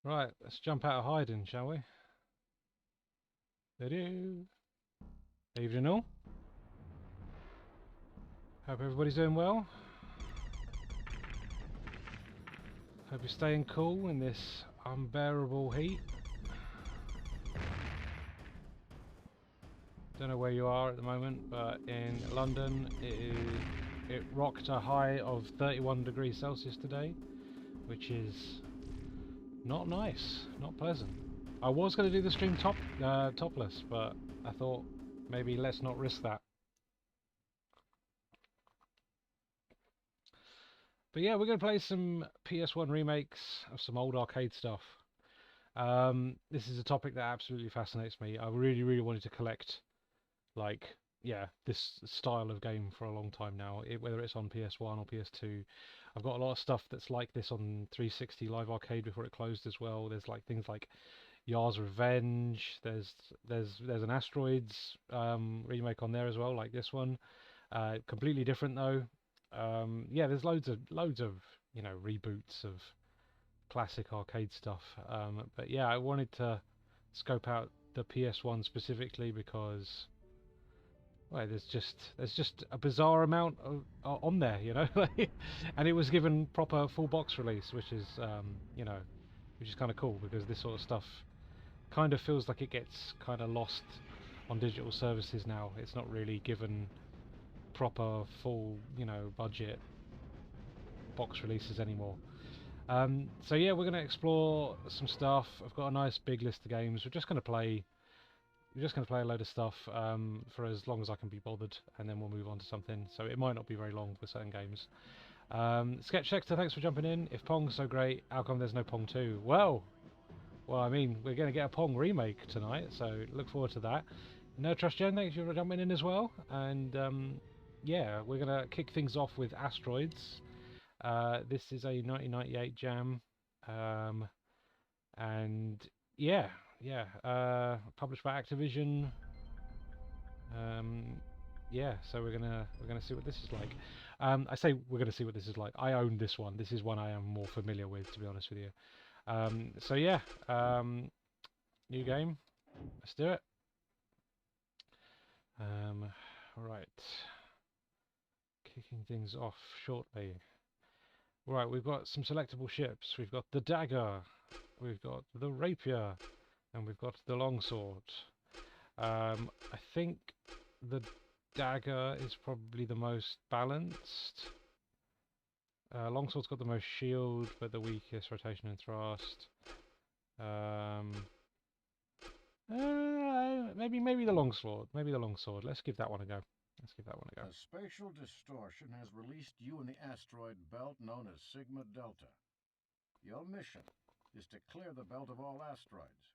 Right, let's jump out of hiding, shall we? Hello. Evening all. Hope everybody's doing well. Hope you're staying cool in this unbearable heat. Don't know where you are at the moment, but in London it rocked a high of 31 degrees Celsius today, which is not nice, not pleasant. I was going to do the stream topless, but I thought maybe let's not risk that. But yeah, we're going to play some PS1 remakes of some old arcade stuff. This is a topic that absolutely fascinates me. I really, really wanted to collect, like, yeah, this style of game for a long time now, whether it's on PS1 or PS2. I've got a lot of stuff that's like this on 360 Live Arcade before it closed as well. There's like things like Yar's Revenge. There's an Asteroids remake on there as well, like this one. Completely different though. Yeah, there's loads of reboots of classic arcade stuff. But yeah, I wanted to scope out the PS1 specifically because well, there's just a bizarre amount on there, and it was given proper full box release, which is which is kind of cool because this sort of stuff kind of feels like it gets kind of lost on digital services now. It's not really given proper full budget box releases anymore. So yeah, we're going to explore some stuff. I've got a nice big list of games. We're just going to play a load of stuff for as long as I can be bothered, and then we'll move on to something. So it might not be very long for certain games. Sketch Sector, thanks for jumping in. If Pong's so great, how come there's no Pong 2? Well, I mean, we're going to get a Pong remake tonight, so look forward to that. No Trust Jen, thanks for jumping in as well. And yeah, we're going to kick things off with Asteroids. This is a 1998 jam, and yeah, published by Activision. Yeah, so we're gonna see what this is like. I say we're gonna see what this is like. I own this one. This is one I am more familiar with, to be honest with you. So yeah, new game. Let's do it. Right, kicking things off shortly. Right, we've got some selectable ships. We've got the dagger, we've got the rapier, and we've got the longsword. I think the dagger is probably the most balanced. Longsword's got the most shield, but the weakest rotation and thrust. Maybe the longsword. Maybe the longsword. Let's give that one a go. Let's give that one a go. A spatial distortion has released you in the asteroid belt known as Sigma Delta. Your mission is to clear the belt of all asteroids,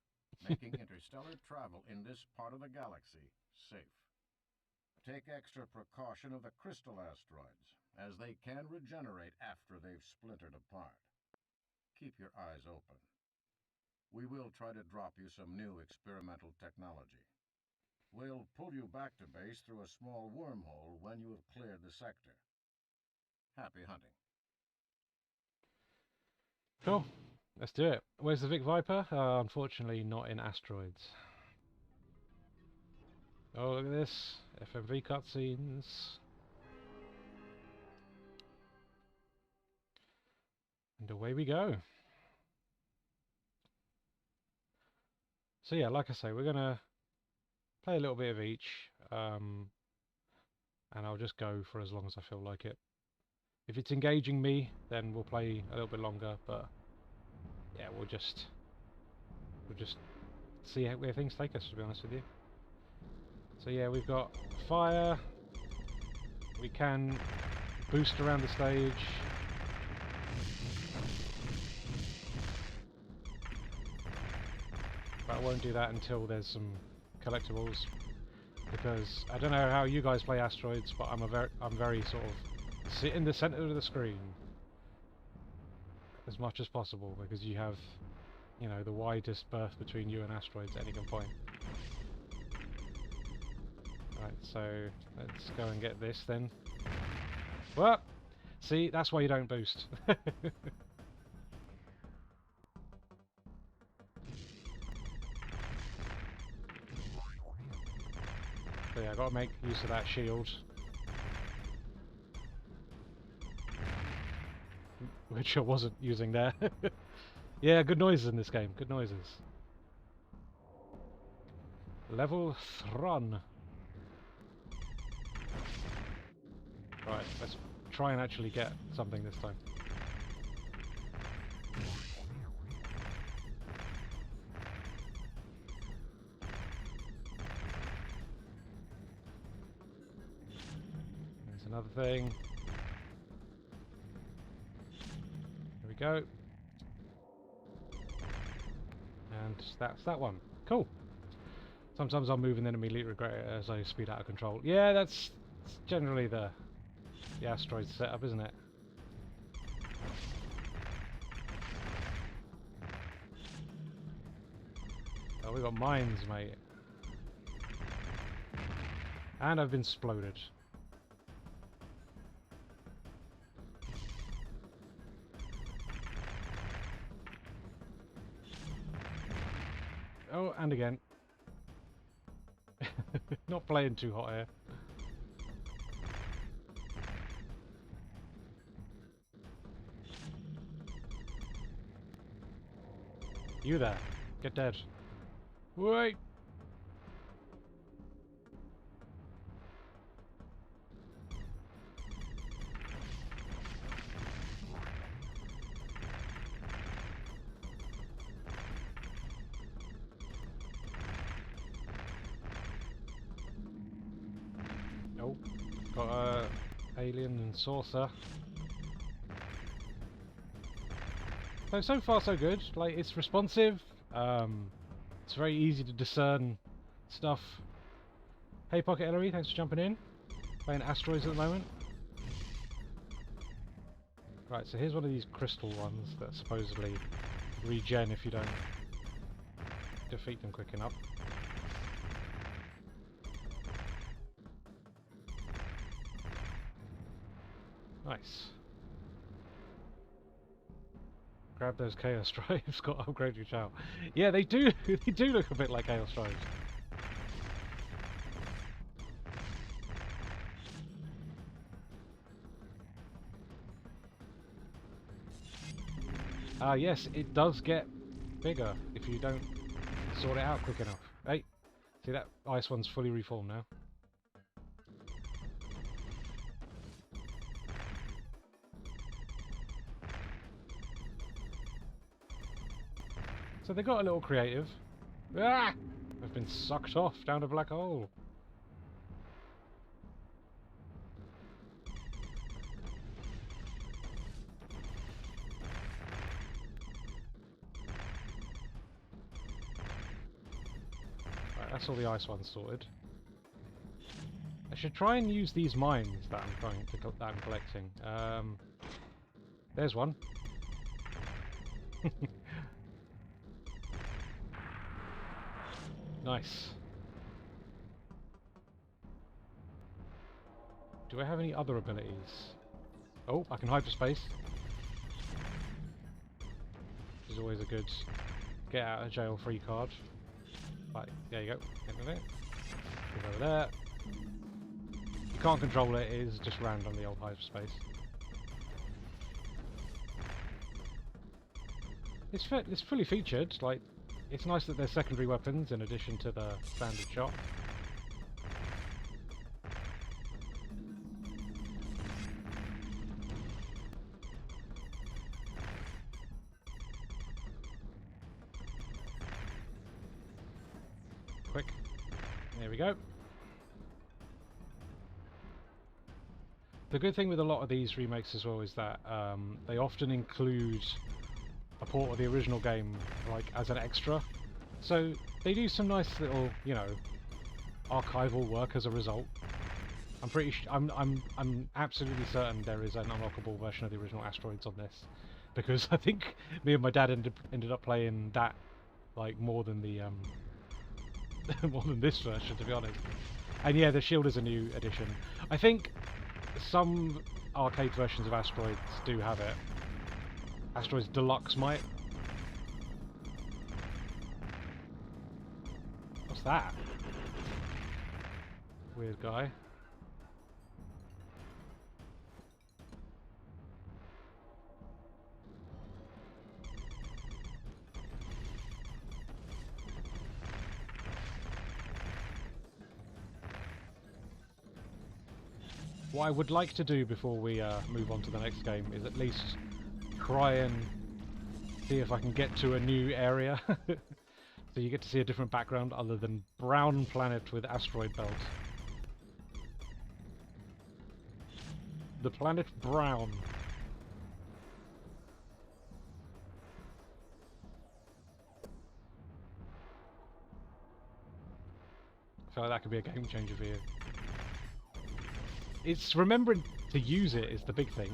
making interstellar travel in this part of the galaxy safe. Take extra precaution of the crystal asteroids, as they can regenerate after they've splintered apart. Keep your eyes open. We will try to drop you some new experimental technology. We'll pull you back to base through a small wormhole when you have cleared the sector. Happy hunting. Cool. Let's do it. Where's the Vic Viper? Unfortunately, not in Asteroids. Oh, look at this. FMV cutscenes. And away we go. So yeah, like I say, we're going to play a little bit of each. And I'll just go for as long as I feel like it. If it's engaging me, then we'll play a little bit longer, but yeah, we'll just see where things take us, to be honest with you. So yeah, we've got fire. We can boost around the stage. But I won't do that until there's some collectibles, because I don't know how you guys play Asteroids, but I'm very sort of sit in the center of the screen as much as possible, because you have, the widest berth between you and Asteroids at any given point. Right, so let's go and get this then. Well, see, that's why you don't boost. So yeah, I gotta make use of that shield. Which I wasn't using there. Yeah, good noises in this game, good noises. Level 3. Right, let's try and actually get something this time. There's another thing. There we go. And that's that one. Cool. Sometimes I'll move and then immediately regret it as I speed out of control. Yeah, that's generally the asteroid setup, isn't it? Oh, we got mines, mate. And I've been exploded. Oh, and again. Not playing too hot here. You there. Get dead. Wait! Oh, got a alien and saucer. So far so good. Like, it's responsive. It's very easy to discern stuff. Hey Pocket Ellery, thanks for jumping in. Playing asteroids at the moment. Right, so here's one of these crystal ones that supposedly regen if you don't defeat them quick enough. Nice. Grab those Chaos Drives, got to upgrade your channel. Yeah, they do. They do look a bit like Chaos Drives. Yes, it does get bigger if you don't sort it out quick enough. Hey, see that ice one's fully reformed now. So they got a little creative. Ah! I've been sucked off down a black hole. Right, that's all the ice ones sorted. I should try and use these mines that I'm collecting. There's one. Nice. Do I have any other abilities? Oh, I can hyperspace. Which is always a good get out of jail free card. Right, there you go. Get over there. Get over there. You can't control it, it is just random, the old hyperspace. It's fully featured, like, it's nice that there's secondary weapons in addition to the standard shot. Quick. There we go. The good thing with a lot of these remakes as well is that they often include a port of the original game, like, as an extra. So they do some nice little, you know, archival work as a result. I'm pretty I'm absolutely certain there is an unlockable version of the original Asteroids on this, because I think me and my dad ended up playing that like more than the more than this version, to be honest. And yeah, the shield is a new addition. I think some arcade versions of Asteroids do have it. Asteroids Deluxe might. What's that? weird guy. What I would like to do before we move on to the next game is at least try and see if I can get to a new area. So you get to see a different background other than brown planet with asteroid belt. The planet brown. I feel like that could be a game changer for you. It's remembering to use it is the big thing.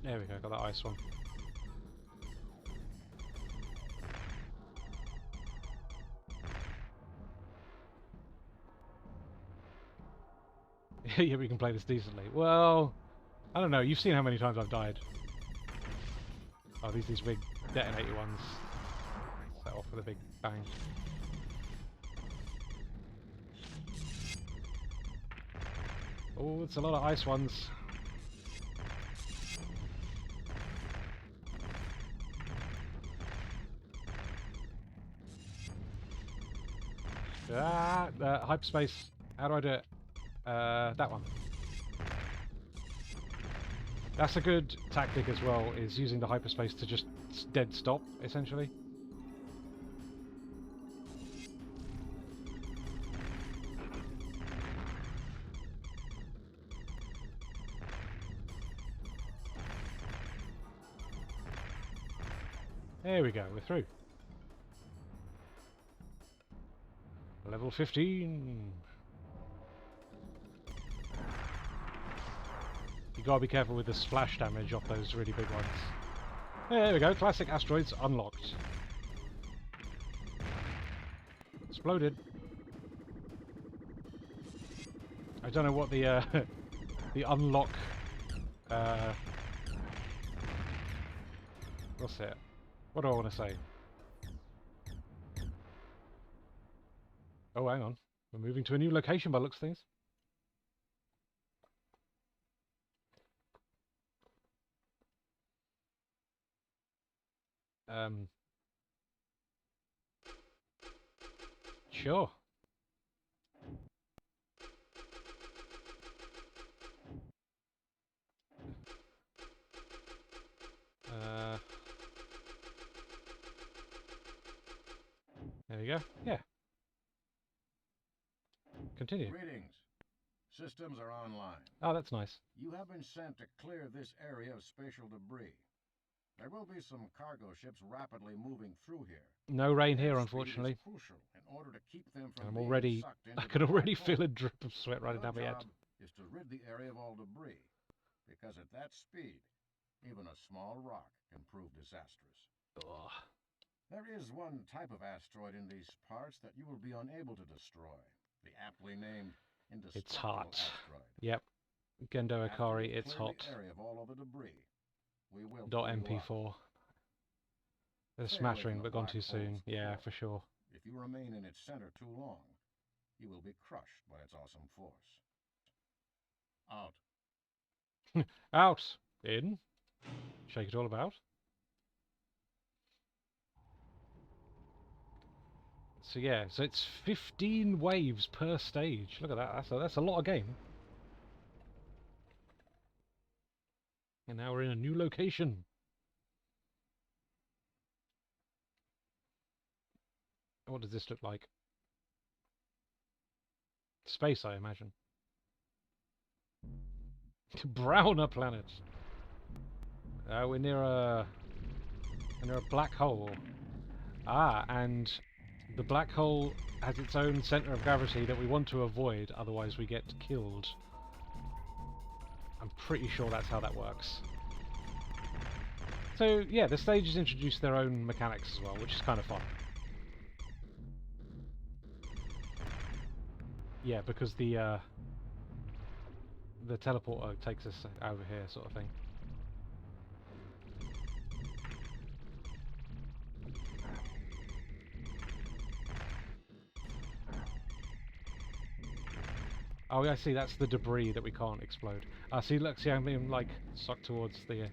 There we go, got that ice one. Yeah, we can play this decently. Well, I don't know, you've seen how many times I've died. Oh, these big detonator ones set off with a big bang. Oh, it's a lot of ice ones. Ah, hyperspace. How do I do it? That one. That's a good tactic as well, is using the hyperspace to just dead stop, essentially. There we go, we're through. Level 15. You gotta be careful with the splash damage off those really big ones. There we go, classic asteroids unlocked. Exploded. I don't know what the the unlock what's it? What do I want to say? Oh, hang on. We're moving to a new location by the looks of things. Sure. There we go. Yeah. Continue. Greetings. Systems are online. Oh, that's nice. You have been sent to clear this area of spatial debris. There will be some cargo ships rapidly moving through here. No rain here, Airspeed unfortunately. is crucial in order to keep them from I'm being already. sucked into I can the already black feel hole. a drip of sweat running Your down my head. job is to rid the area of all debris, because at that speed, even a small rock can prove disastrous. Ugh. There is one type of asteroid in these parts that you will be unable to destroy. The aptly named indestructible It's hot. asteroid. Yep. Gendo After Ikari, we've it's cleared hot. the area of all other debris, we will pull you out. .mp4. They're Stay away from smattering, the but gone black too soon. hole's Yeah, core. for sure. If you remain in its center too long, you will be crushed by its awesome force. Out. Out! In. Shake it all about. So yeah, so it's 15 waves per stage. Look at that, that's a lot of game. And now we're in a new location. What does this look like? Space, I imagine. Browner planet. We're near a black hole. Ah, and the black hole has its own center of gravity that we want to avoid, otherwise we get killed. I'm pretty sure that's how that works. So yeah, the stages introduce their own mechanics as well, which is kind of fun. Yeah, because the teleporter takes us over here, sort of thing. Oh, yeah, I see. That's the debris that we can't explode. See, look, see, I'm being like sucked towards the.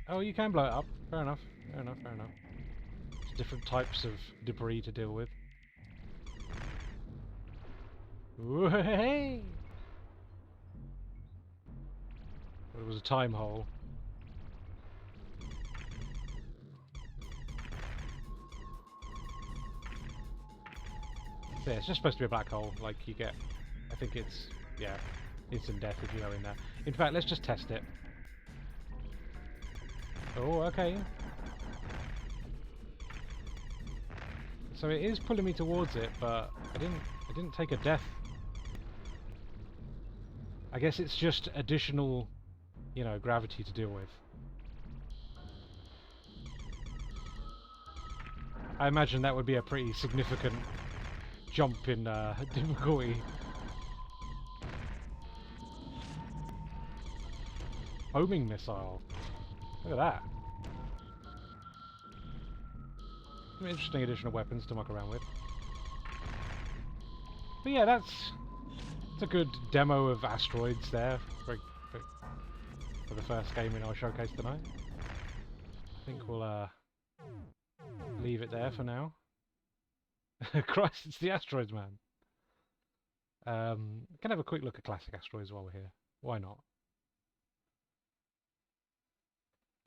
Oh, you can blow it up. Fair enough. Fair enough. Fair enough. There's different types of debris to deal with. Ooh, hey! Well, it was a time hole. Yeah, it's just supposed to be a black hole. Like you get, I think it's instant death if you go in there. In fact, let's just test it. Oh, okay. So it is pulling me towards it, but I didn't take a death. I guess it's just additional, you know, gravity to deal with. I imagine that would be a pretty significant jump in difficulty. Homing missile. Look at that. Some interesting additional weapons to muck around with. But yeah, that's a good demo of asteroids there for the first game in our showcase tonight. I think we'll leave it there for now. Christ, it's the asteroids, man. Can have a quick look at classic asteroids while we're here. Why not?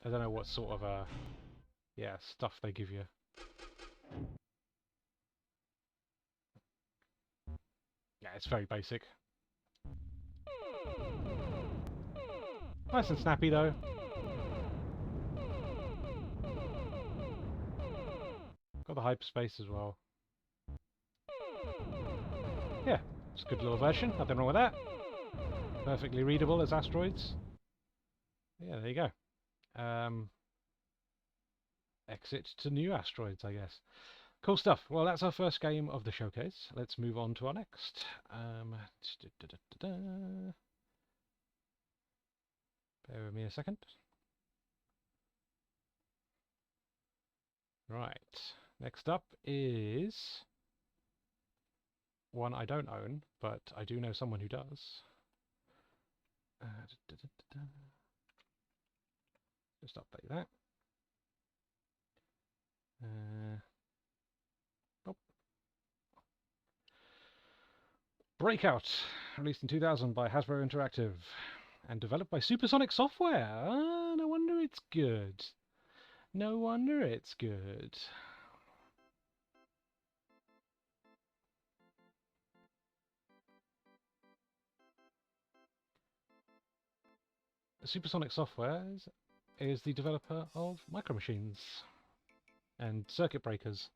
I don't know what sort of stuff they give you. Yeah, it's very basic. Nice and snappy though. Got the hyperspace as well. Yeah, it's a good little version. Nothing wrong with that. Perfectly readable as asteroids. Yeah, there you go. Exit to new asteroids, I guess. Cool stuff. Well, that's our first game of the showcase. Let's move on to our next. Bear with me a second. Right. Next up is one I don't own, but I do know someone who does. Just update that. Breakout, released in 2000 by Hasbro Interactive and developed by Supersonic Software. Ah, no wonder it's good. No wonder it's good. Supersonic Software is the developer of Micro Machines and Circuit Breakers.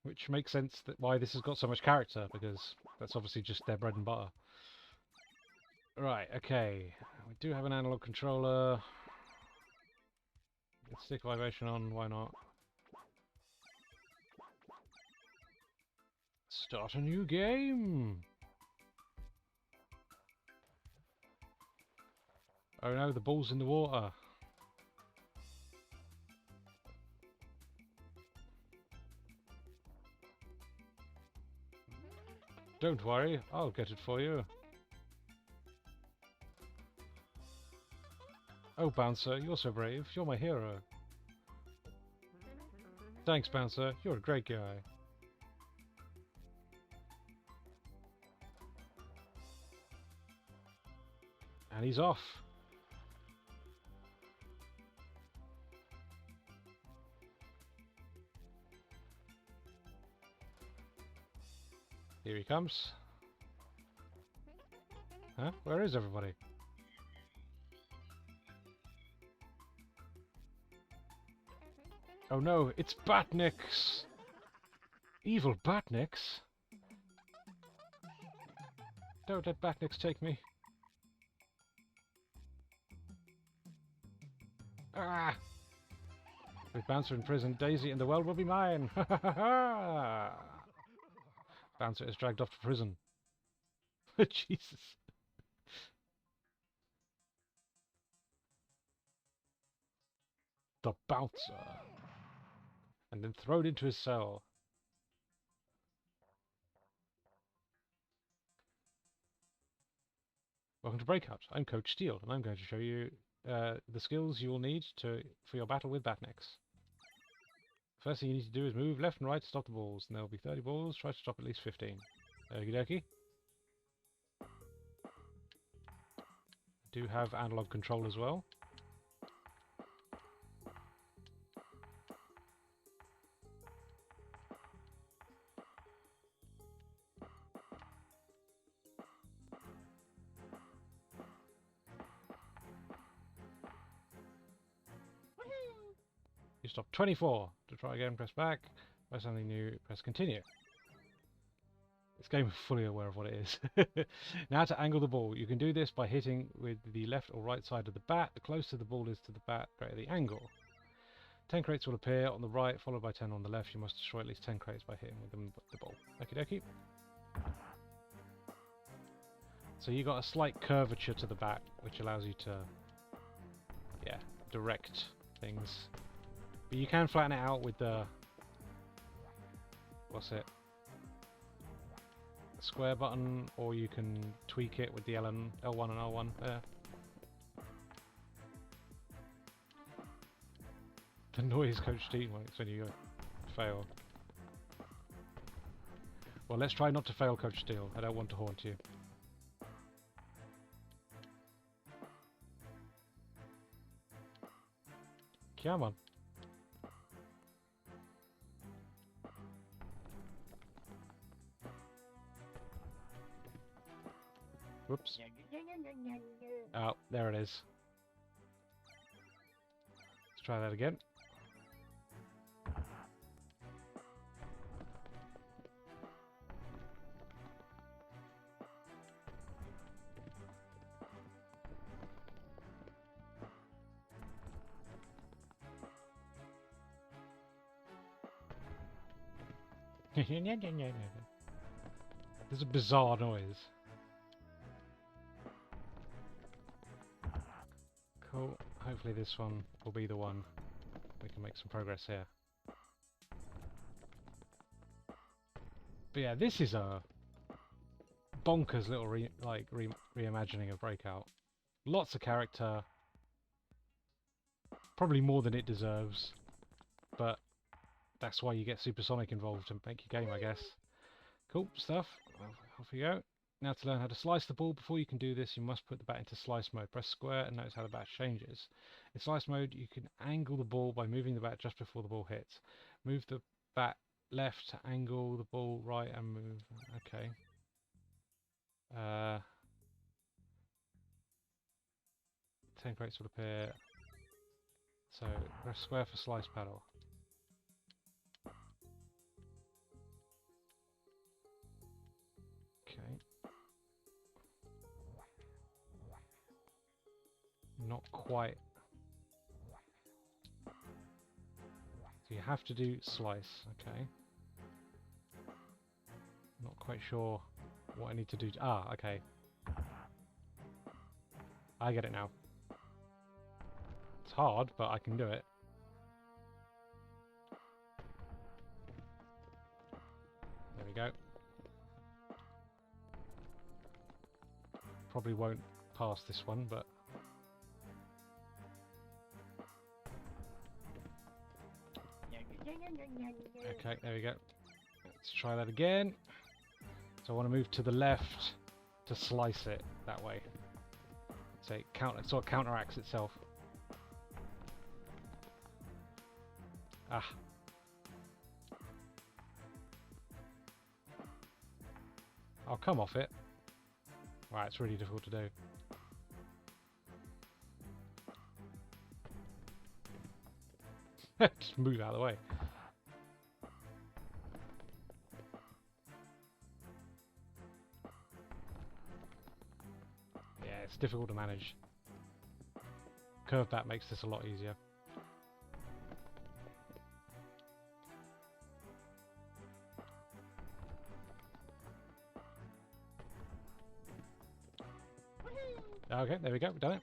Which makes sense that why this has got so much character, because that's obviously just their bread and butter. Right, okay. We do have an analog controller. Let's stick vibration on, why not? Start a new game! Oh no, the ball's in the water. Don't worry, I'll get it for you. Oh, Bouncer, you're so brave. You're my hero. Thanks, Bouncer. You're a great guy. And he's off. Here he comes. Huh? Where is everybody? Oh no, it's Batniks! Evil Batniks! Don't let Batniks take me. Ah! With Bouncer in prison, Daisy and the world will be mine! Ha ha ha ha! Bouncer is dragged off to prison. Jesus. The Bouncer. And then thrown into his cell. Welcome to Breakout. I'm Coach Steele, and I'm going to show you the skills you will need for your battle with Batniks. First thing you need to do is move left and right to stop the balls, and there will be 30 balls. Try to stop at least 15. Okie dokie. Do have analog control as well. You stop 24. To try again, press back. Press something new, press continue. This game is fully aware of what it is. Now to angle the ball. You can do this by hitting with the left or right side of the bat. The closer the ball is to the bat, the greater the angle. 10 crates will appear on the right, followed by 10 on the left. You must destroy at least 10 crates by hitting with the ball. Okie dokie. So you got a slight curvature to the bat, which allows you to, yeah, direct things. But you can flatten it out with the, what's it? Square button, or you can tweak it with the L1 and L1 there. The noise Coach Dean makes when you fail. Well, let's try not to fail, Coach Steele. I don't want to haunt you. Come on. Whoops. Oh, there it is. Let's try that again. There's a bizarre noise. Cool. Hopefully this one will be the one. We can make some progress here. But yeah, this is a bonkers little reimagining of Breakout. Lots of character. Probably more than it deserves. But that's why you get Supersonic involved to make your game, I guess. Cool stuff. Well, off we go. Now to learn how to slice the ball. Before you can do this, you must put the bat into slice mode. Press square and notice how the bat changes. In slice mode, you can angle the ball by moving the bat just before the ball hits. Move the bat left to angle the ball right and move. Okay. 10 crates will appear. So press square for slice paddle. Okay. Not quite. So you have to do slice, okay. Not quite sure what I need to do. Ah, okay. I get it now. It's hard, but I can do it. There we go. Probably won't pass this one, but... Okay, there we go. Let's try that again. So I want to move to the left to slice it that way. So it sort of counteracts itself. Ah. I'll come off it. Wow, it's really difficult to do. Just move out of the way. Yeah, it's difficult to manage. curve back makes this a lot easier. Okay, there we go, we've done it.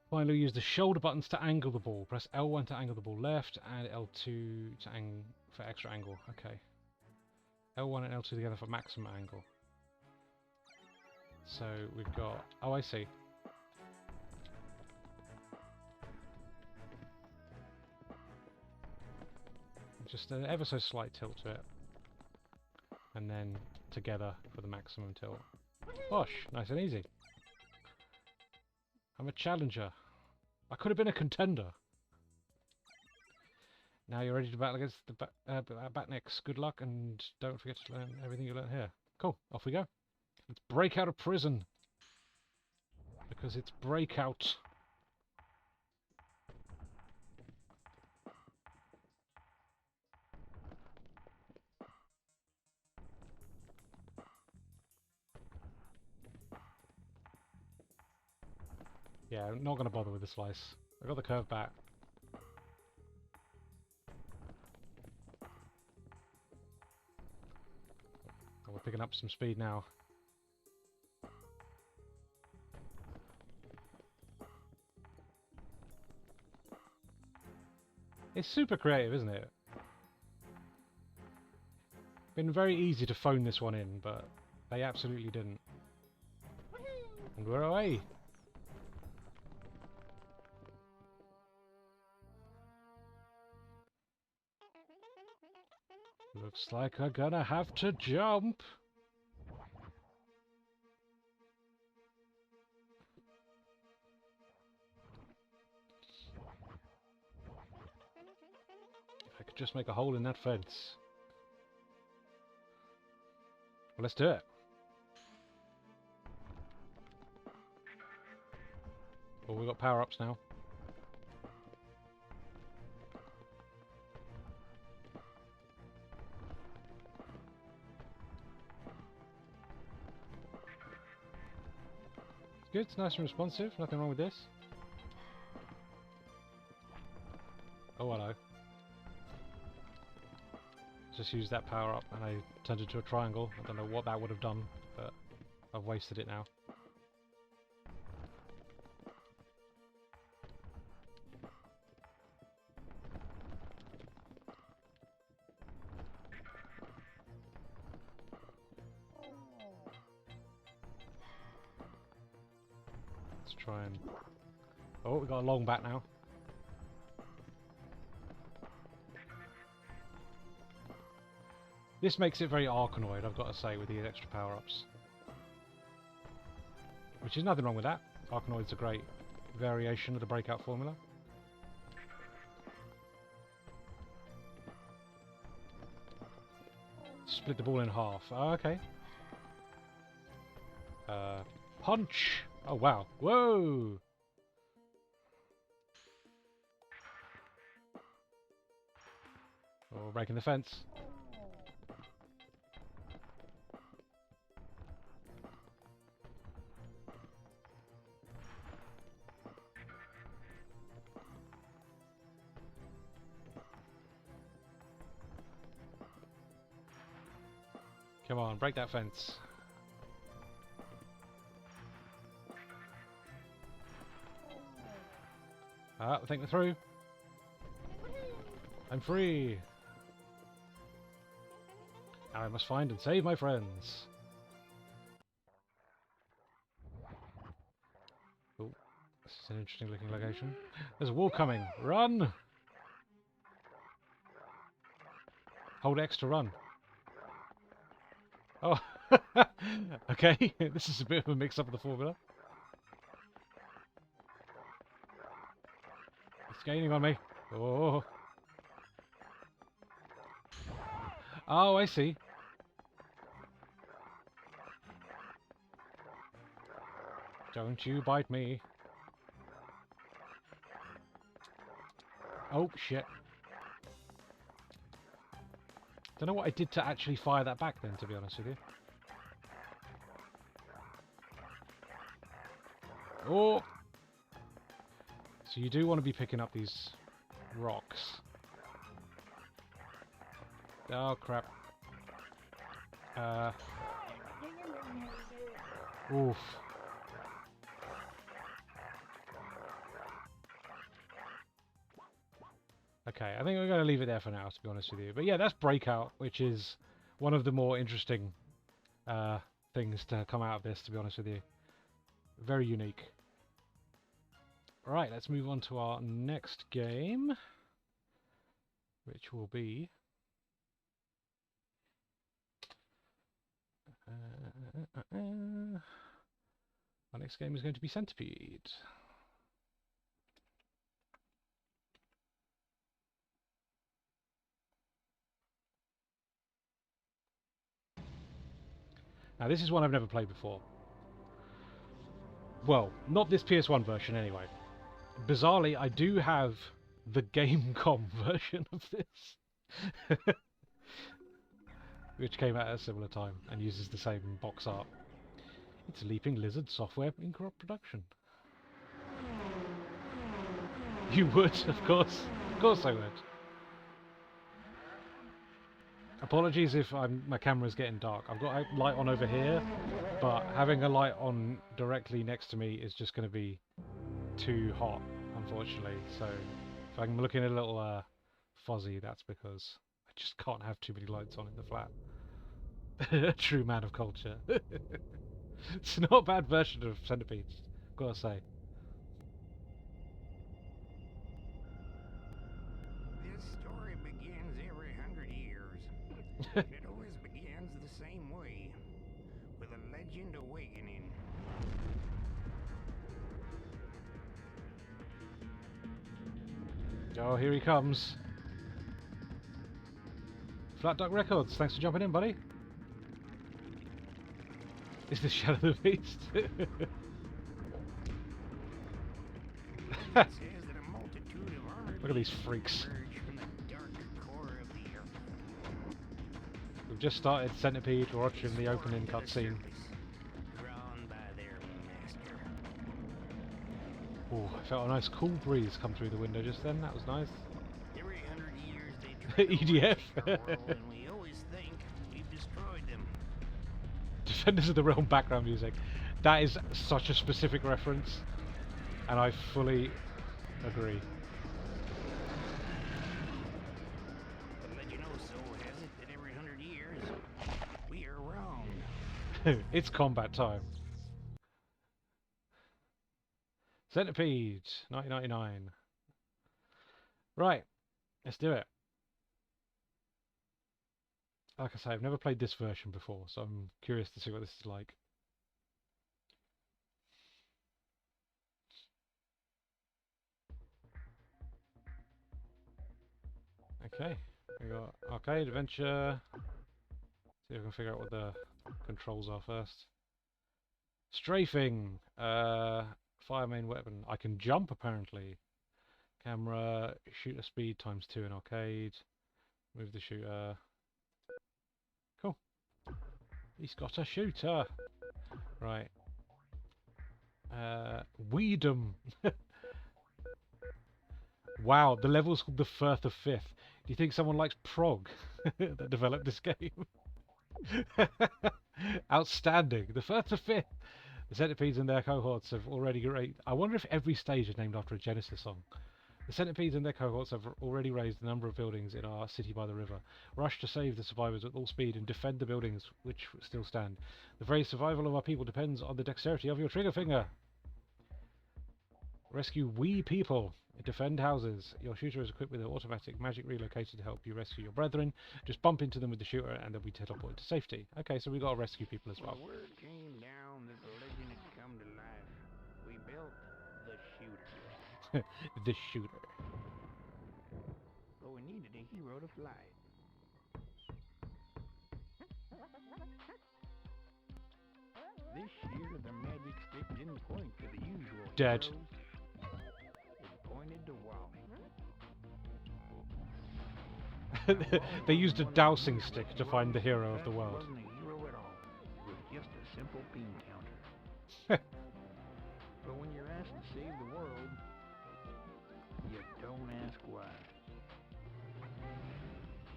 Finally, use the shoulder buttons to angle the ball. Press L1 to angle the ball left, and L2 to for extra angle. Okay. L1 and L2 together for maximum angle. So we've got... Oh, I see. Just an ever so slight tilt to it. And then together for the maximum tilt. Bosh! Nice and easy. I'm a challenger. I could have been a contender. Now you're ready to battle against the Batniks. Good luck, and don't forget to learn everything you learned here. Cool, off we go. Let's break out of prison. Because it's breakout. Yeah, I'm not going to bother with the slice. I got the curve back. Oh, we're picking up some speed now. It's super creative, isn't it? Been very easy to phone this one in, but they absolutely didn't. And we're away! Looks like I'm gonna have to jump! If I could just make a hole in that fence. Well, let's do it. Well, we've got power-ups now. It's good, it's nice and responsive, nothing wrong with this. Oh, hello. Just used that power up and I turned it into a triangle. I don't know what that would have done, but I've wasted it now. Let's try and... Oh, we got a long bat now. This makes it very Arkanoid, I've got to say, with these extra power-ups. Which is nothing wrong with that. Arkanoid's a great variation of the breakout formula. Split the ball in half. Oh, okay. Punch! Oh, wow. Whoa! Oh, breaking the fence. Come on, break that fence. I think we're through. I'm free. Now I must find and save my friends. Oh, this is an interesting looking location. There's a wall coming. Run! Hold X to run. Oh, okay. This is a bit of a mix-up of the formula. It's gaining on me. Oh. Oh, I see. Don't you bite me. Oh, shit. Don't know what I did to actually fire that back then, to be honest with you. Oh! So you do want to be picking up these rocks. Oh crap. Oof. Okay, I think we're going to leave it there for now, to be honest with you. But yeah, that's Breakout, which is one of the more interesting things to come out of this, to be honest with you. Very unique. Alright, let's move on to our next game, which will be... our next game is going to be Centipede. Now, this is one I've never played before. Well, not this PS1 version anyway. Bizarrely, I do have the Gamecom version of this. Which came out at a similar time and uses the same box art. It's Leaping Lizard software in production. You would, of course. Of course I would. Apologies if my camera's getting dark. I've got a light on over here, but having a light on directly next to me is just going to be too hot, unfortunately. So if I'm looking a little fuzzy, that's because I just can't have too many lights on in the flat. A true man of culture. It's not a bad version of Centipede, gotta say. This story begins every 100 years. It always begins the same way, with a legend awakening. Oh, here he comes. Flat Duck Records, thanks for jumping in, buddy. Is this Shadow the Beast? It says that a multitude of armored Look at these beasts freaks. emerge from the dark core of the earth. We've just started Centipede, we're watching the opening Sworn to the cutscene. surface, drawn by their master. Oh, I felt a nice cool breeze come through the window just then, that was nice. Every 100 years they try to EDF. overtake our world, and we always think we've destroyed them. Defenders of the Realm background music. That is such a specific reference, and I fully agree. But legend also has it that every 100 years we are wrong. It's combat time. Centipede, 1999. Right, let's do it. Like I say, I've never played this version before, so I'm curious to see what this is like. Okay, we got arcade, adventure. See if I can figure out what the controls are first. Strafing, fire main weapon. I can jump apparently. Camera, shooter speed ×2 in arcade. Move the shooter. Cool. He's got a shooter. Right. Weedom. Wow, the level's called the Firth of Fifth. Do you think someone likes Prog that developed this game? Outstanding. The Firth of Fifth. The Centipedes and their cohorts have already I wonder if every stage is named after a Genesis song. The Centipedes and their cohorts have already raised the number of buildings in our city by the river. Rush to save the survivors at all speed and defend the buildings which still stand. The very survival of our people depends on the dexterity of your trigger finger. Rescue wee people. Defend houses. Your shooter is equipped with an automatic magic relocator to help you rescue your brethren. Just bump into them with the shooter and they'll be teleported to safety. Okay, so we've got to rescue people as well. When word came down that the legend had come to life, we built the shooter. The shooter. But we needed a hero to fly it. This year, the magic stick didn't point to the usual Dead. heroes. It pointed to Wally. They used a dowsing stick to find the hero of the world. Wasn't a hero at all. It was just a simple bean counter. But when you're asked to save the world, requires.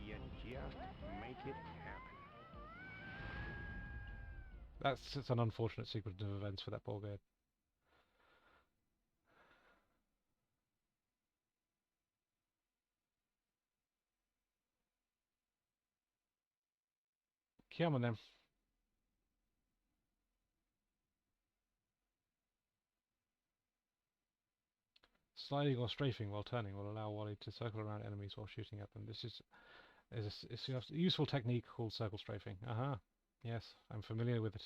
You just make it happen. It's an unfortunate sequence of events for that poor guy. Come on then. Sliding or strafing while turning will allow Wally to circle around enemies while shooting at them. This is a useful technique called circle strafing. Yes, I'm familiar with it.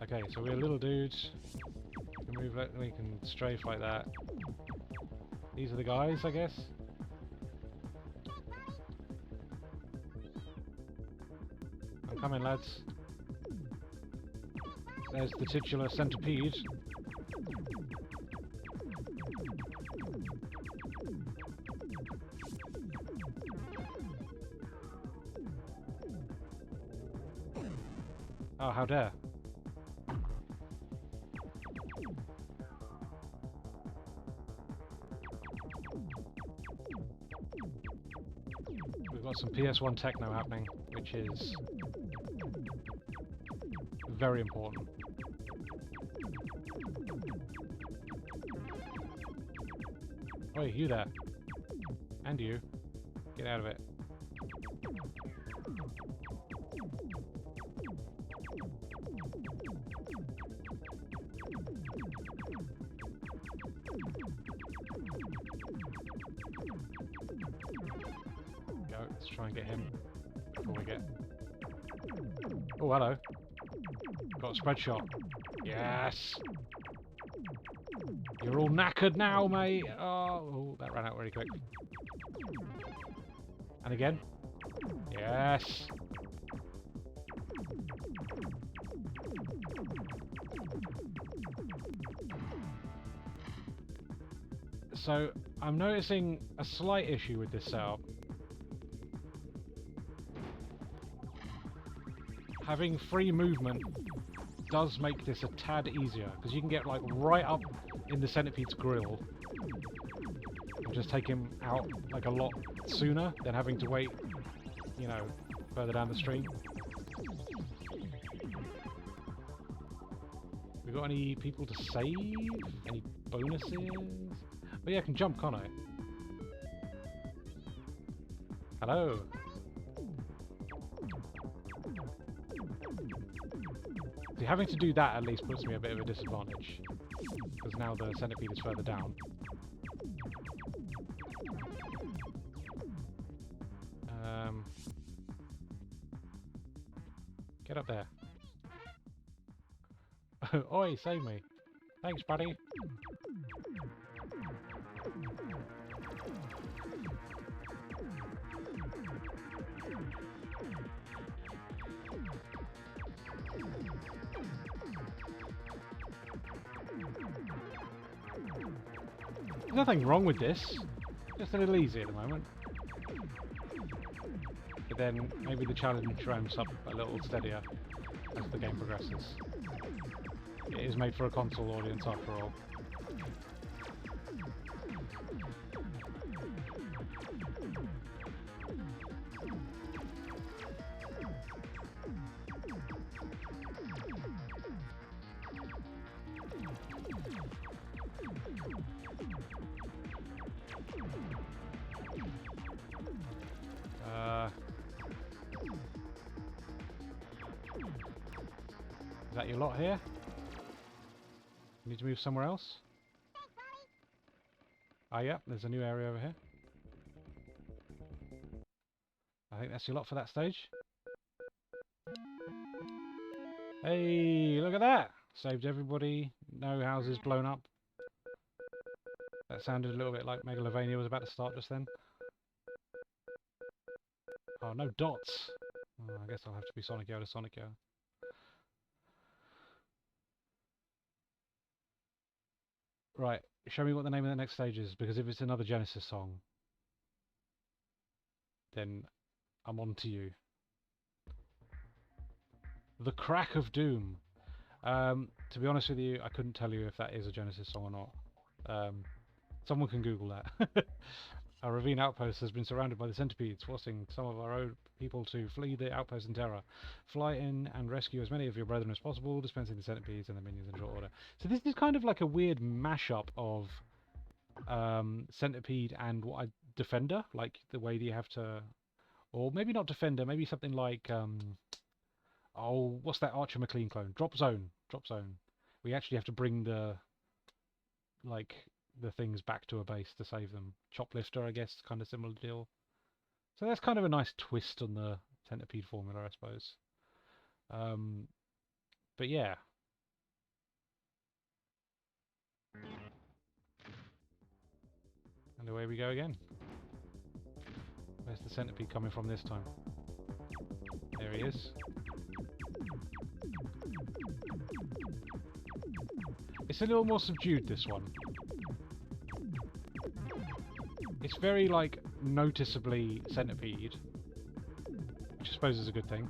Okay, so we're little dudes. We can strafe like that. These are the guys, I guess. I'm coming, lads. There's the titular centipede. Oh, how dare. We've got some PS1 techno happening, which is very important. Oi, you there. And you. Get out of it. Go, let's try and get him before we get... Oh, hello. Got a spread shot. Yes! You're all knackered now, mate! Oh, that ran out very quick. And again. Yes! So, I'm noticing a slight issue with this setup. Having free movement does make this a tad easier, because you can get like right up in the centipede's grill and just take him out like a lot sooner than having to wait, you know, further down the stream. We got any people to save? Any bonuses? Oh yeah, I can jump, can't I? Hello. See, having to do that at least puts me a bit of a disadvantage, because now the centipede is further down. Get up there. Oi, save me. Thanks, buddy. There's nothing wrong with this. Just a little easy at the moment. But then maybe the challenge ramps up a little steadier as the game progresses. It is made for a console audience after all. Is that your lot here? Need to move somewhere else? Ah, yeah, there's a new area over here. I think that's your lot for that stage. Hey, look at that! Saved everybody, no houses blown up. That sounded a little bit like Megalovania was about to start just then. Oh, no dots! Oh, I guess I'll have to be Sonic Yoda, Sonic Yoda. Right, show me what the name of the next stage is, because if it's another Genesis song, then I'm on to you. The Crack of Doom. To be honest with you, I couldn't tell you if that is a Genesis song or not. Someone can Google that. Our ravine outpost has been surrounded by the centipedes, forcing some of our own people to flee the outpost in terror. Fly in and rescue as many of your brethren as possible, dispensing the centipedes and the minions in short order. So this is kind of like a weird mashup of centipede and defender, like the way that you have to, or maybe not defender, maybe something like oh, what's that Archer McLean clone? Drop zone. Drop zone. We actually have to bring the the things back to a base to save them. Choplifter, I guess, kind of similar deal. So that's kind of a nice twist on the centipede formula, I suppose. But yeah. And away we go again. Where's the centipede coming from this time? There he is. It's a little more subdued, this one. It's very, like, noticeably centipede, which I suppose is a good thing.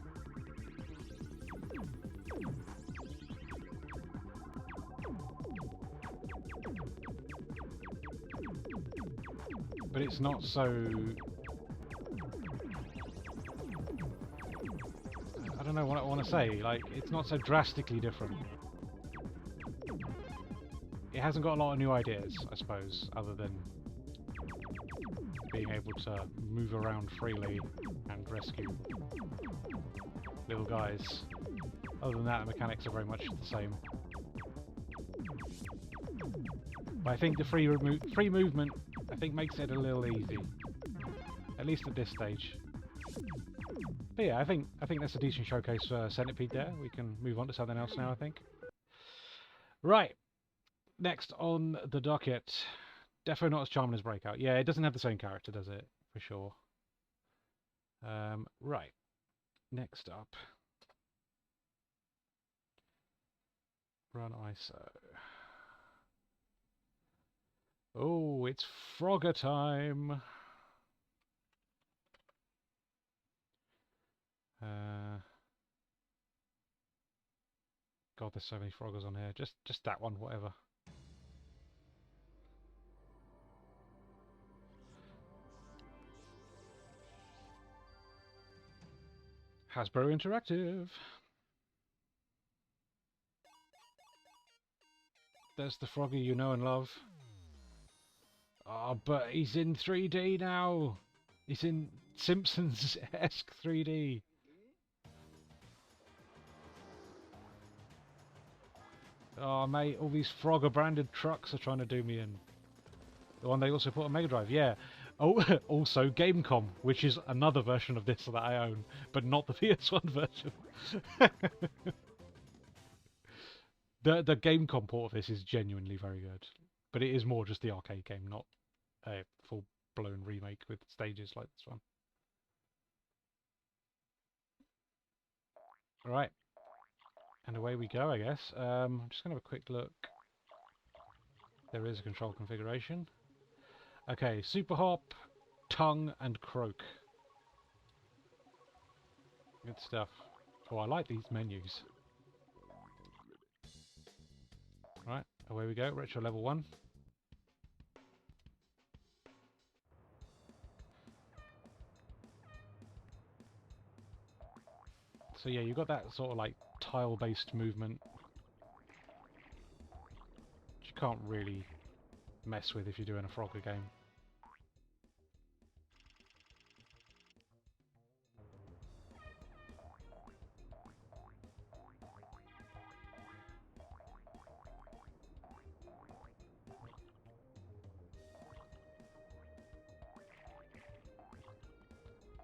But it's not so... I don't know what I want to say, like, it's not so drastically different. It hasn't got a lot of new ideas, I suppose, other than being able to move around freely and rescue little guys. Other than that, the mechanics are very much the same. But I think the free movement, I think, makes it a little easy. At least at this stage. But yeah, I think that's a decent showcase for Centipede there. We can move on to something else now, I think. Right. Next on the docket. Defo not as charming as Breakout. Yeah, it doesn't have the same character, does it? For sure. Right. Next up. Run ISO. Oh, it's Frogger time. God, there's so many Froggers on here. Just that one, whatever. Hasbro Interactive. There's the Frogger you know and love. Oh, but he's in 3D now. He's in Simpsons-esque 3D. Oh, mate, all these Frogger-branded trucks are trying to do me in. The one they also put on Mega Drive, yeah. Oh, also Gamecom, which is another version of this that I own, but not the PS1 version. The Gamecom port of this is genuinely very good, but it is more just the arcade game, not a full-blown remake with stages like this one. Alright, and away we go, I guess. I'm just going to have a quick look. There is a control configuration. Okay, Super Hop, Tongue, and Croak. Good stuff. Oh, I like these menus. Right, away we go. Retro level 1. So yeah, you've got that sort of like tile-based movement, which you can't really mess with if you're doing a Frogger game.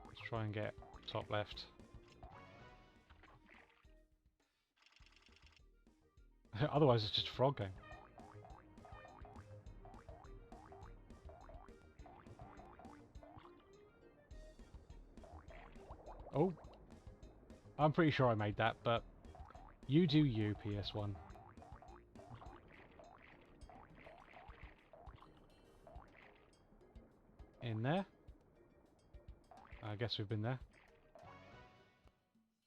Let's try and get top left. Otherwise it's just a frog game. Oh, I'm pretty sure I made that, but you do you, PS1. In there? I guess we've been there.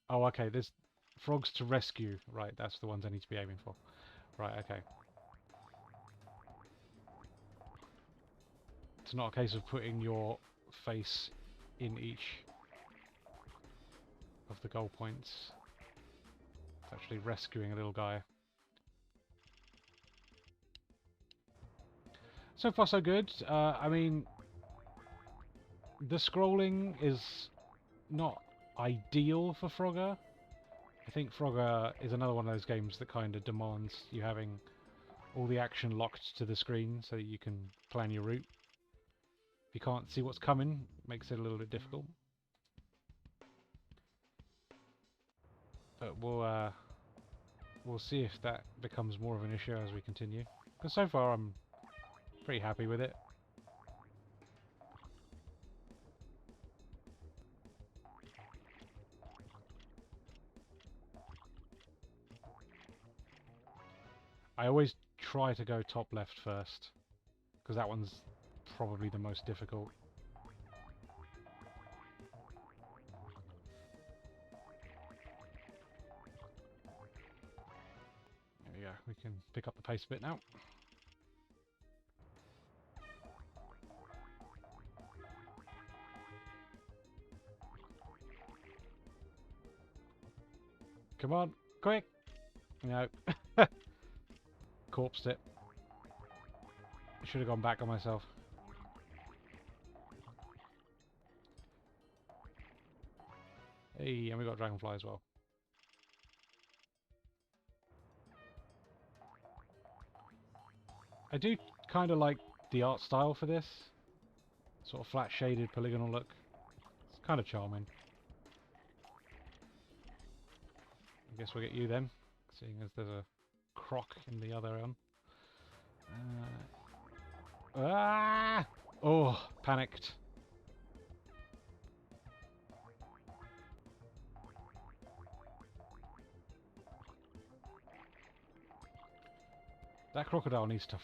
Oh, okay, there's frogs to rescue. Right, that's the ones I need to be aiming for. Right, okay. It's not a case of putting your face in each of the goal points. It's actually rescuing a little guy. So far so good. I mean, the scrolling is not ideal for Frogger. I think Frogger is another one of those games that kind of demands you having all the action locked to the screen so that you can plan your route. If you can't see what's coming, it makes it a little bit difficult. But we'll see if that becomes more of an issue as we continue. Because so far I'm pretty happy with it. I always try to go top left first, because that one's probably the most difficult. There we go, we can pick up the pace a bit now. Come on, quick! No. Corpsed it. Should have gone back on myself. Hey, and we got Dragonfly as well. I do kind of like the art style for this. Sort of flat shaded polygonal look. It's kind of charming. I guess we'll get you then, seeing as there's a croc in the other one. Oh, panicked. That crocodile needs to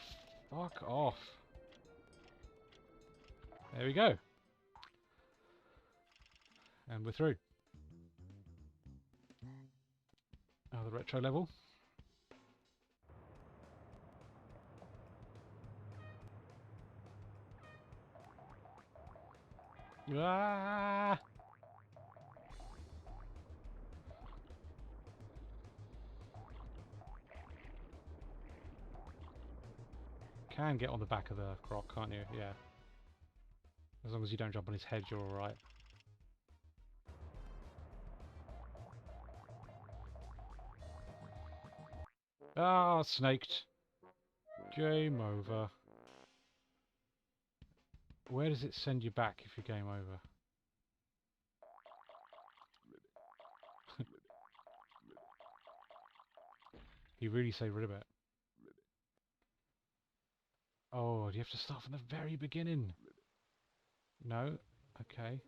fuck off. There we go. And we're through. Oh, the retro level. Ah! Can get on the back of the croc, can't you? Yeah. As long as you don't jump on his head, you're alright. Ah, snaked. Game over. Where does it send you back if you're game over? You really say ribbit. Oh, do you have to start from the very beginning? No? Okay.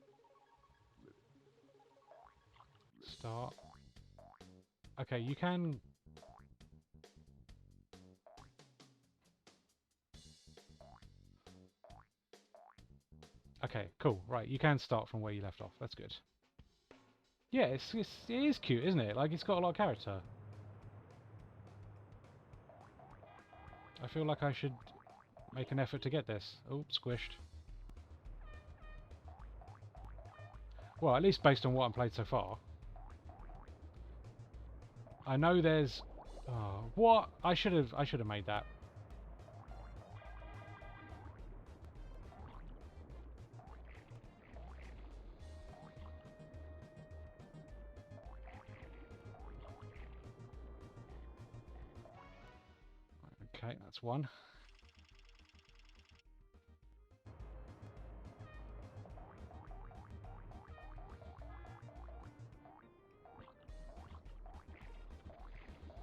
Start. Okay, you can... Okay, cool. Right, you can start from where you left off. That's good. Yeah, it is cute, isn't it? Like, it's got a lot of character. I feel like I should make an effort to get this. Oh, squished. Well, at least based on what I've played so far. I know there's... Oh, what? I should have made that. Okay, that's one.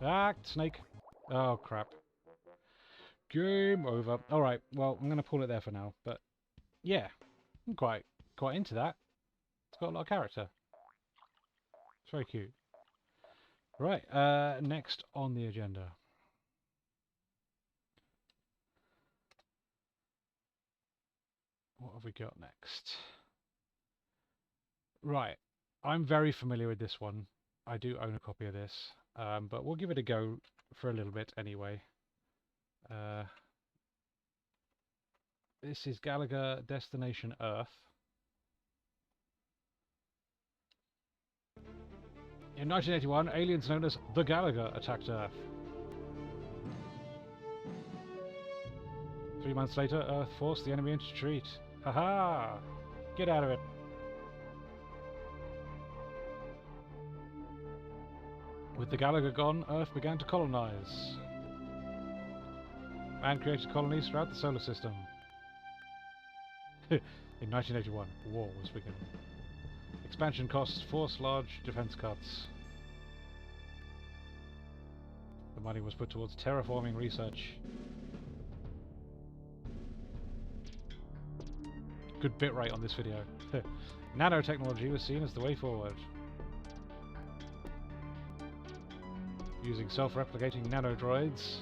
Ah, snake. Oh, crap. Game over. Alright, well, I'm going to pull it there for now. But, yeah, I'm quite into that. It's got a lot of character. It's very cute. Right, next on the agenda. What have we got next? Right, I'm very familiar with this one. I do own a copy of this, but we'll give it a go for a little bit anyway. This is Gallagher Destination Earth. In 1981, aliens known as the Gallagher attacked Earth. 3 months later, Earth forced the enemy into retreat. Haha! Get out of it. With the Gallagher gone, Earth began to colonize. Man created colonies throughout the solar system. In 1981, war was beginning. Expansion costs forced large defense cuts. The money was put towards terraforming research. Good bitrate on this video. Nanotechnology was seen as the way forward. Using self-replicating nanodroids.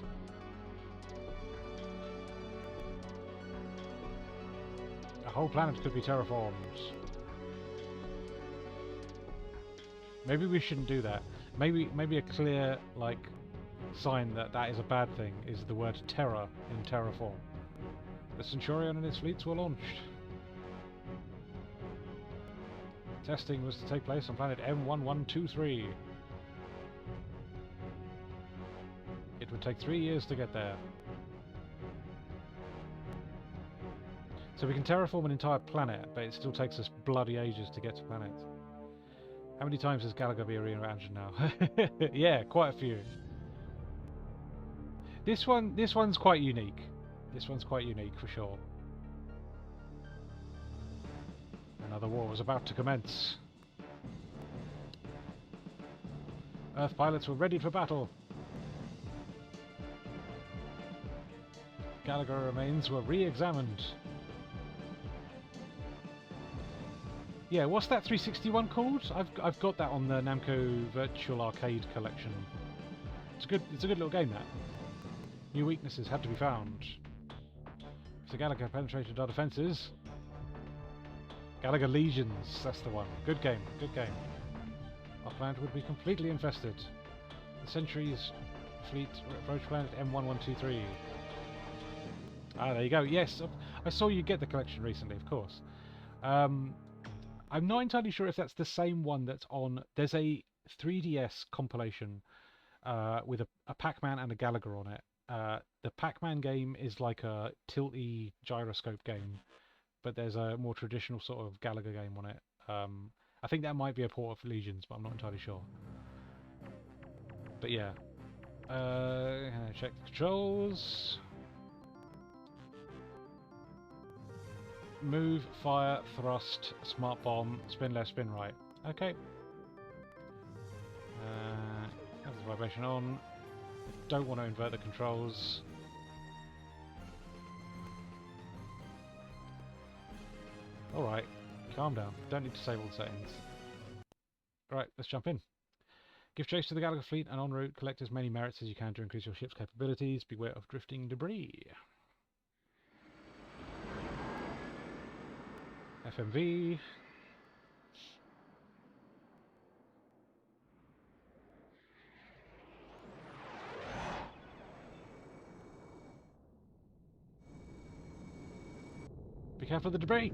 A whole planet could be terraformed. Maybe we shouldn't do that. Maybe a clear, like, sign that that is a bad thing is the word terror in terraform. The Centurion and its fleets were launched. Testing was to take place on planet M1123. It would take 3 years to get there. So we can terraform an entire planet, but it still takes us bloody ages to get to planets. How many times has Gallagher been reimagined now? Yeah, quite a few. This one's quite unique. This one's quite unique for sure. Another war was about to commence. Earth pilots were ready for battle. Gallagher remains were re-examined. Yeah, what's that 361 called? I've got that on the Namco Virtual Arcade collection. It's a good little game, that. New weaknesses had to be found. If the Gallagher penetrated our defences. Gallagher Legions, that's the one. Good game, good game. Our planet would be completely infested. The Century's fleet approached planet M1123. Ah, there you go. Yes, I saw you get the collection recently, of course. I'm not entirely sure if that's the same one that's on... There's a 3DS compilation with a Pac-Man and a Gallagher on it. The Pac-Man game is like a tilty gyroscope game, but there's a more traditional sort of Gallagher game on it. I think that might be a port of Legions, but I'm not entirely sure. But yeah. Check the controls. Move, fire, thrust, smart bomb, spin left, spin right. Okay. That's the vibration on. Don't want to invert the controls. Alright, calm down. Don't need to save all the settings. Right, let's jump in. Give chase to the Gallagher fleet and en route collect as many merits as you can to increase your ship's capabilities. Beware of drifting debris. FMV. Be careful of the debris.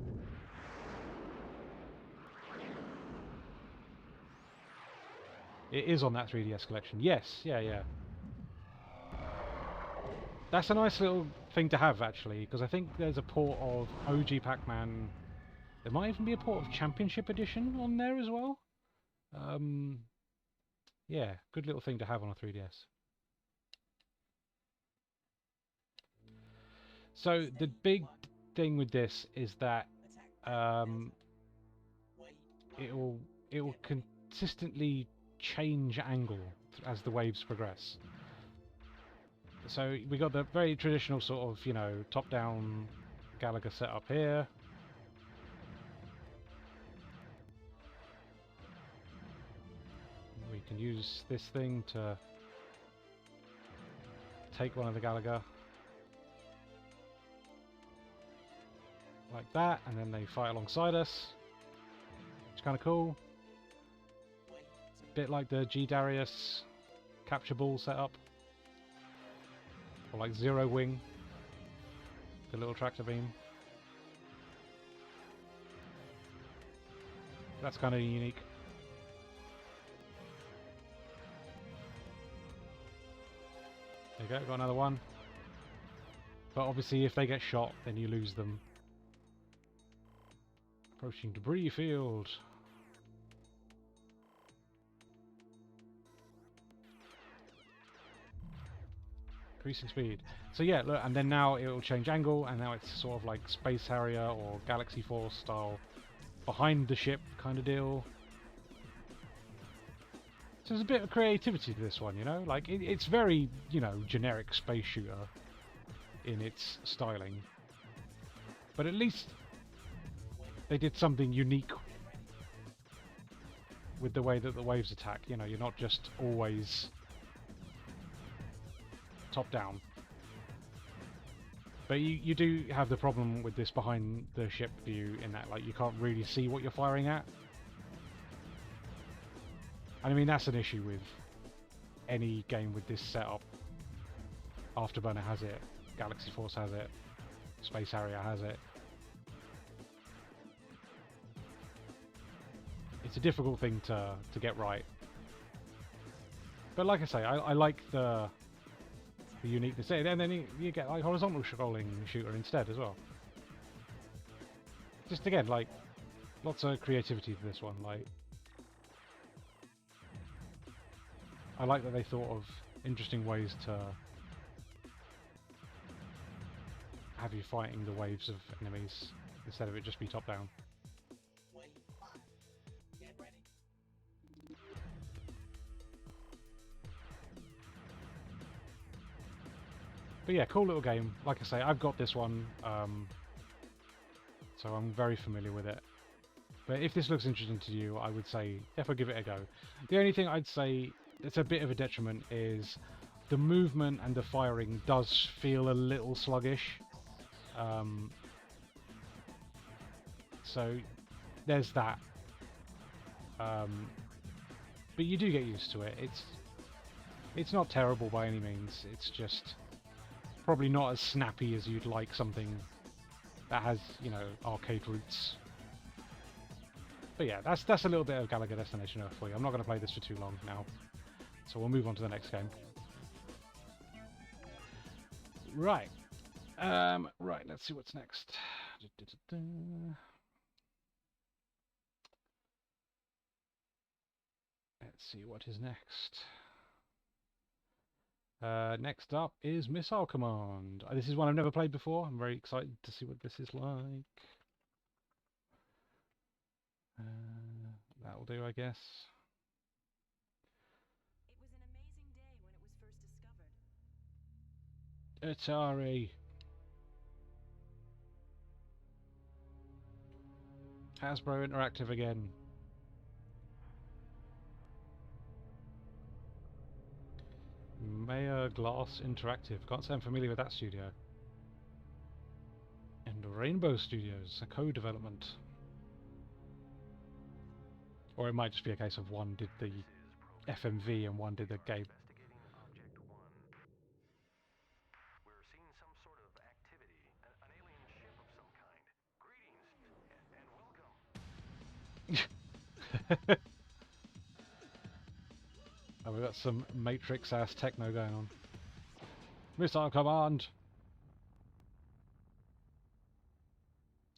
It is on that 3DS collection. Yes, yeah. That's a nice little thing to have, actually, because I think there's a port of OG Pac-Man. There might even be a port of Championship Edition on there as well. Yeah, good little thing to have on a 3DS. So the big thing with this is that it will consistently change angle as the waves progress. So we got the very traditional sort of, you know, top-down Gallagher setup here. We can use this thing to take one of the Gallagher. Like that, and then they fight alongside us. It's kind of cool. A bit like the G Darius capture ball setup. Or like Zero Wing. The little tractor beam. That's kind of unique. There you go, got another one. But obviously if they get shot, then you lose them. Approaching debris field. Increasing speed. So yeah, look, and then now it will change angle, and now it's sort of like Space Harrier or Galaxy Force style, behind the ship kind of deal. So there's a bit of creativity to this one, you know? Like, it's very, you know, generic space shooter in its styling. But at least they did something unique with the way that the waves attack. You know, you're not just always top down. But you do have the problem with this behind the ship view in that, like, you can't really see what you're firing at. And I mean, that's an issue with any game with this setup. Afterburner has it, Galaxy Force has it, Space Harrier has it. It's a difficult thing to get right. But like I say, I like the uniqueness. And then you get like horizontal scrolling shooter instead as well. Just again, like, lots of creativity to this one. Like, I like that they thought of interesting ways to have you fighting the waves of enemies instead of it just be top down. But yeah, cool little game. Like I say, I've got this one, so I'm very familiar with it. But if this looks interesting to you, I would say definitely give it a go. The only thing I'd say that's a bit of a detriment is the movement and the firing does feel a little sluggish. So there's that. But you do get used to it. It's not terrible by any means. It's just probably not as snappy as you'd like something that has, you know, arcade roots. But yeah, that's a little bit of Galaga Destination Earth for you. I'm not going to play this for too long now, so we'll move on to the next game. Right. Right, let's see what's next. Let's see what is next. Next up is Missile Command. This is one I've never played before. I'm very excited to see what this is like. That'll do, I guess. It was an amazing day when it was first discovered. Atari. Hasbro Interactive again. Mayor Glass Interactive. Can't say I'm familiar with that studio. And Rainbow Studios, a co-development. Or it might just be a case of one did the FMV and one did the game. We're seeing some sort of activity, an alien ship of some kind. Greetings and welcome. Oh, we've got some Matrix-ass techno going on. Missile Command!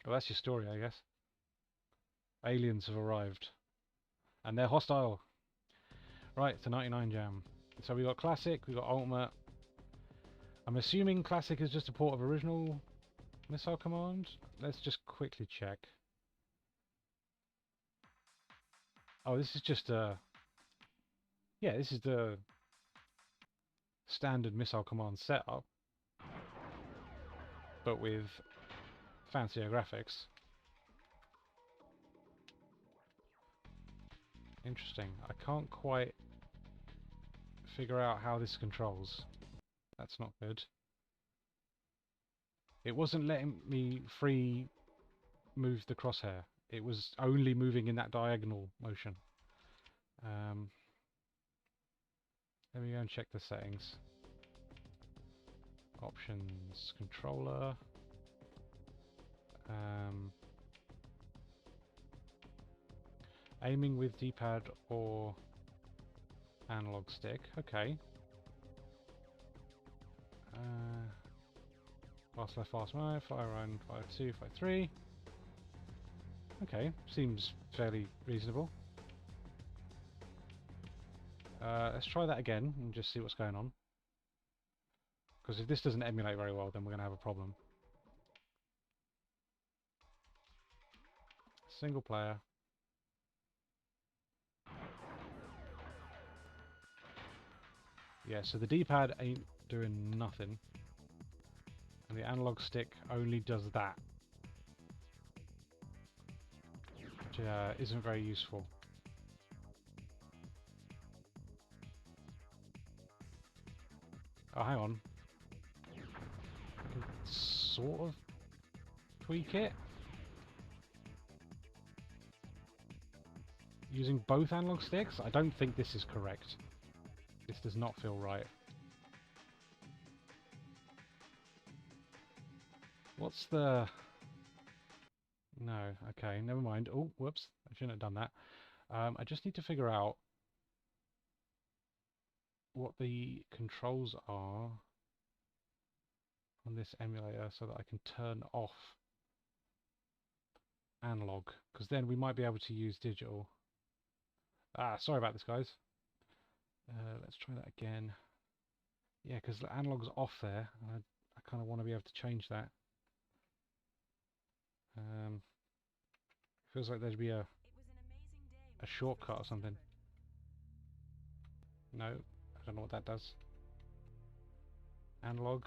Well, that's your story, I guess. Aliens have arrived. And they're hostile. Right, it's a 99 jam. So we got Classic, we got Ultimate. I'm assuming Classic is just a port of original Missile Command. Let's just quickly check. Oh, this is just a... Yeah, this is the standard Missile Command setup, but with fancier graphics. Interesting. I can't quite figure out how this controls. That's not good. It wasn't letting me free move the crosshair. It was only moving in that diagonal motion. Let me go and check the settings. Options, controller. Aiming with D-pad or analog stick. Okay. Fast left, fast right, fire around, fire 2, fire 3. Okay, seems fairly reasonable. Let's try that again and just see what's going on. Because if this doesn't emulate very well, then we're going to have a problem. Single player. Yeah, so the D-pad ain't doing nothing. And the analog stick only does that. Which isn't very useful. Oh, hang on. I can sort of tweak it. Using both analog sticks? I don't think this is correct. This does not feel right. What's the... No, okay, never mind. Oh, whoops, I shouldn't have done that. I just need to figure out what the controls are on this emulator so that I can turn off analog, because then we might be able to use digital. Ah, sorry about this, guys. Let's try that again. Yeah, because the analog's off there, and I kind of want to be able to change that. Feels like there'd be a shortcut or something. No, I don't know what that does. Analog.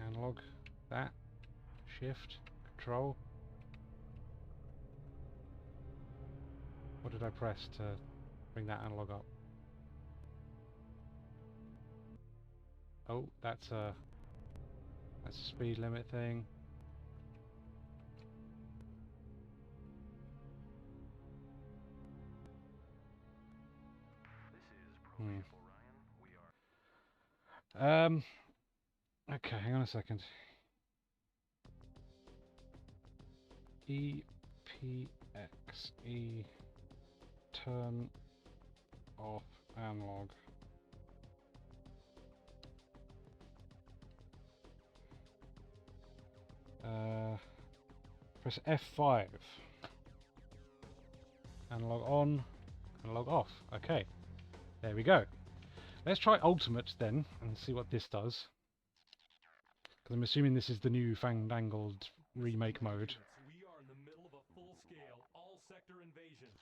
Analog. That. Shift. Control. What did I press to bring that analog up? Oh, that's a speed limit thing. This is Pro Ryan. We are. Okay, hang on a second. EPX turn off analog. Press F5. Analog on, analog off. Okay, there we go. Let's try Ultimate then and see what this does. Because I'm assuming this is the new fandangled remake mode. We are in the middle of a full-scale, all-sector invasion.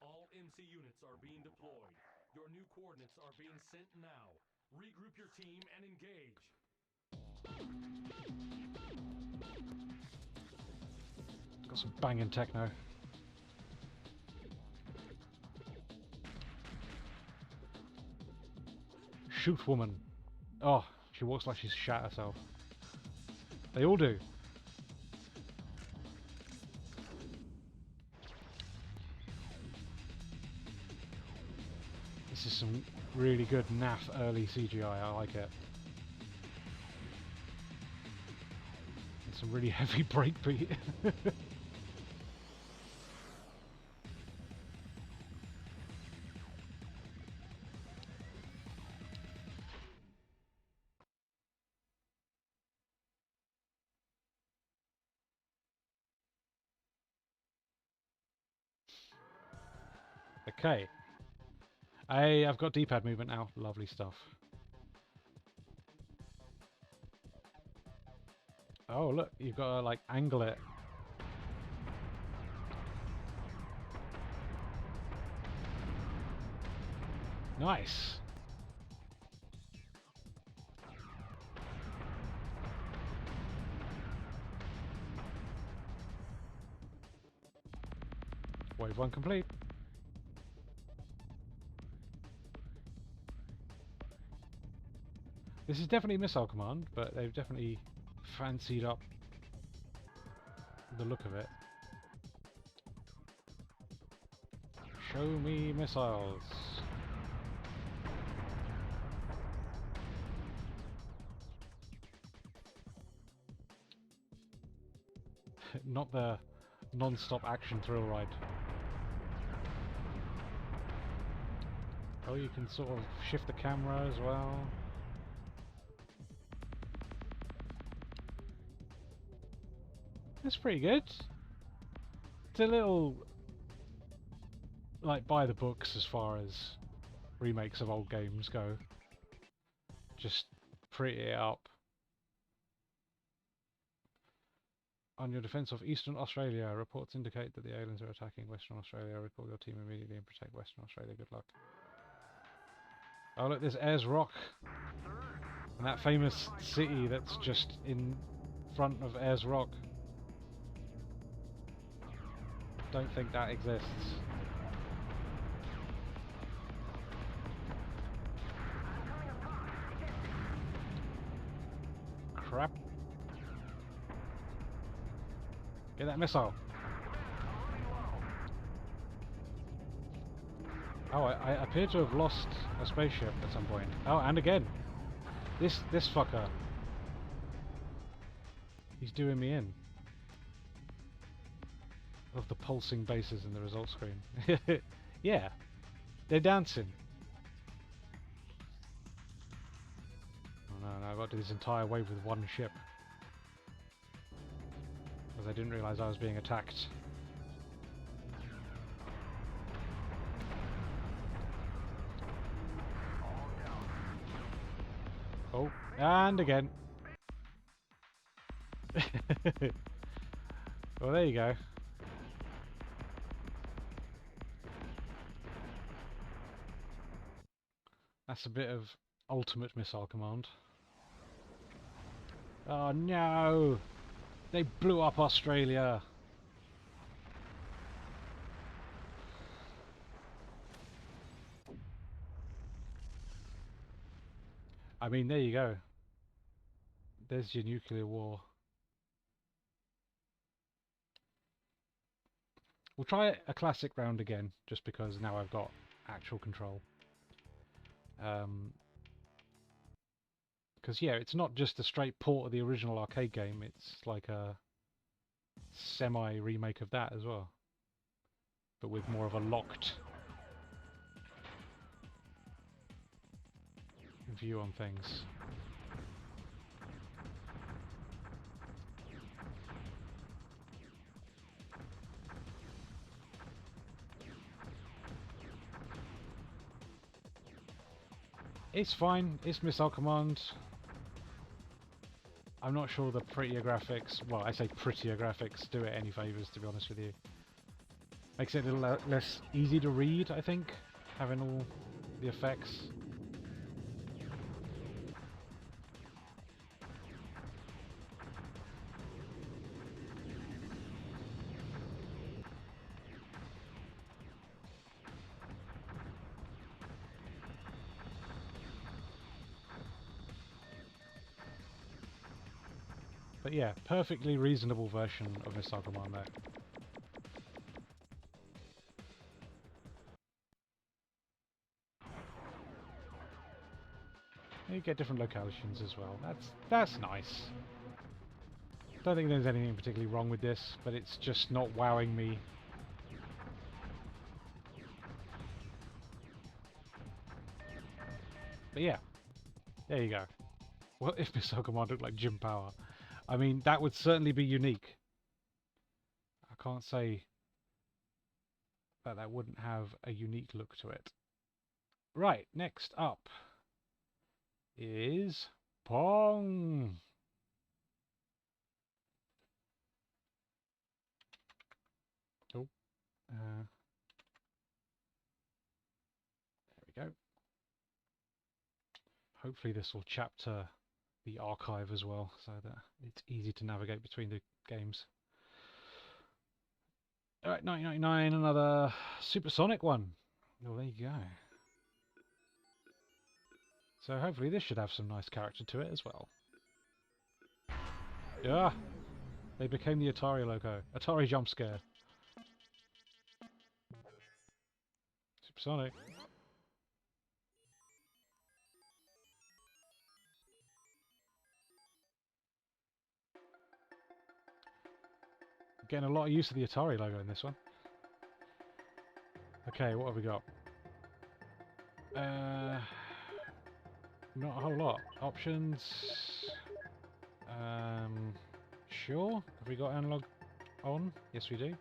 All MC units are being deployed. Your new coordinates are being sent now. Regroup your team and engage. Got some banging techno. Shoot woman. Oh, she walks like she's shat herself. They all do. This is some really good naff early CGI, I like it. And some really heavy breakbeat. Okay. I've got D-pad movement now. Lovely stuff. Oh, look, you've got to, like, angle it. Nice. Wave 1 complete. This is definitely Missile Command, but they've definitely fancied up the look of it. Show me missiles. Not the non-stop action thrill ride. Oh, you can sort of shift the camera as well. That's pretty good. It's a little like by the books as far as remakes of old games go. Just pretty it up. On your defence of Eastern Australia, reports indicate that the aliens are attacking Western Australia. Recall your team immediately and protect Western Australia. Good luck. Oh look, there's Ayers Rock. And that famous city that's just in front of Ayers Rock. Don't think that exists. Crap. Get that missile. Oh, I appear to have lost a spaceship at some point. Oh, and again. This fucker. He's doing me in. Of the pulsing bases in the results screen. Yeah. They're dancing. Oh no, I've got to do this entire wave with one ship. Because I didn't realise I was being attacked. Oh, and again. Well, there you go. That's a bit of ultimate missile command. Oh no! They blew up Australia! I mean, there you go. There's your nuclear war. We'll try a classic round again, just because now I've got actual control. Because yeah, it's not just a straight port of the original arcade game, it's like a semi-remake of that as well. But with more of a locked view on things. It's fine, it's Missile Command. I'm not sure the prettier graphics, well I say prettier graphics do it any favours, to be honest with you. Makes it a little less easy to read, I think, having all the effects. But yeah, perfectly reasonable version of Missile Command there. You get different locations as well. That's nice. Don't think there's anything particularly wrong with this, but it's just not wowing me. But yeah, there you go. What if Missile Command looked like Jim Power? I mean, that would certainly be unique. I can't say that that wouldn't have a unique look to it. Right, next up is Pong. Oh, there we go. Hopefully this will chapter the archive as well, so that it's easy to navigate between the games. Alright, 1999, another Supersonic one. Well, there you go. So hopefully this should have some nice character to it as well. Yeah, they became the Atari logo. Atari jump scare. Supersonic. Getting a lot of use of the Atari logo in this one. Okay, what have we got? Not a whole lot. Options. Sure. Have we got analog on? Yes, we do.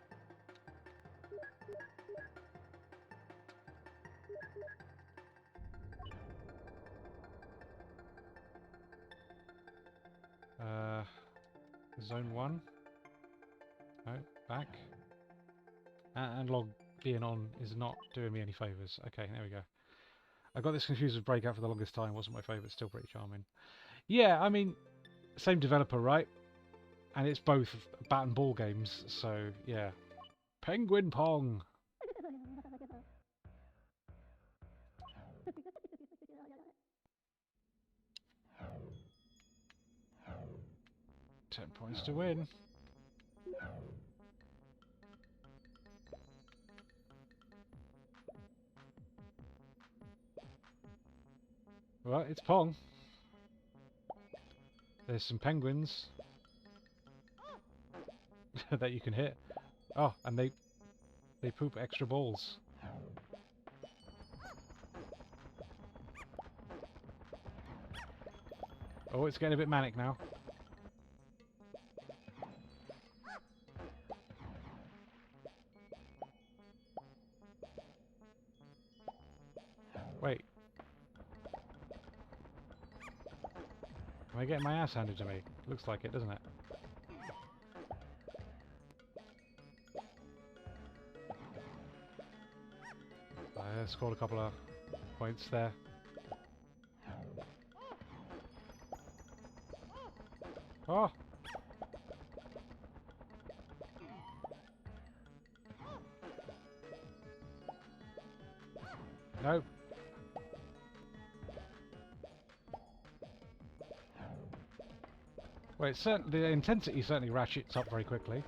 Zone 1. No, back. Analog being on is not doing me any favours. Okay, there we go. I got this confused with Breakout for the longest time. Wasn't my favourite, still pretty charming. Yeah, I mean, same developer, right? And it's both bat and ball games, so yeah. Penguin Pong! 10 points to win. Well, it's Pong. There's some penguins that you can hit. Oh, and they poop extra balls. Oh, it's getting a bit manic now. Wait. Am I getting my ass handed to me? Looks like it, doesn't it? I scored a couple of points there. Oh! No. Wait, the intensity certainly ratchets up very quickly.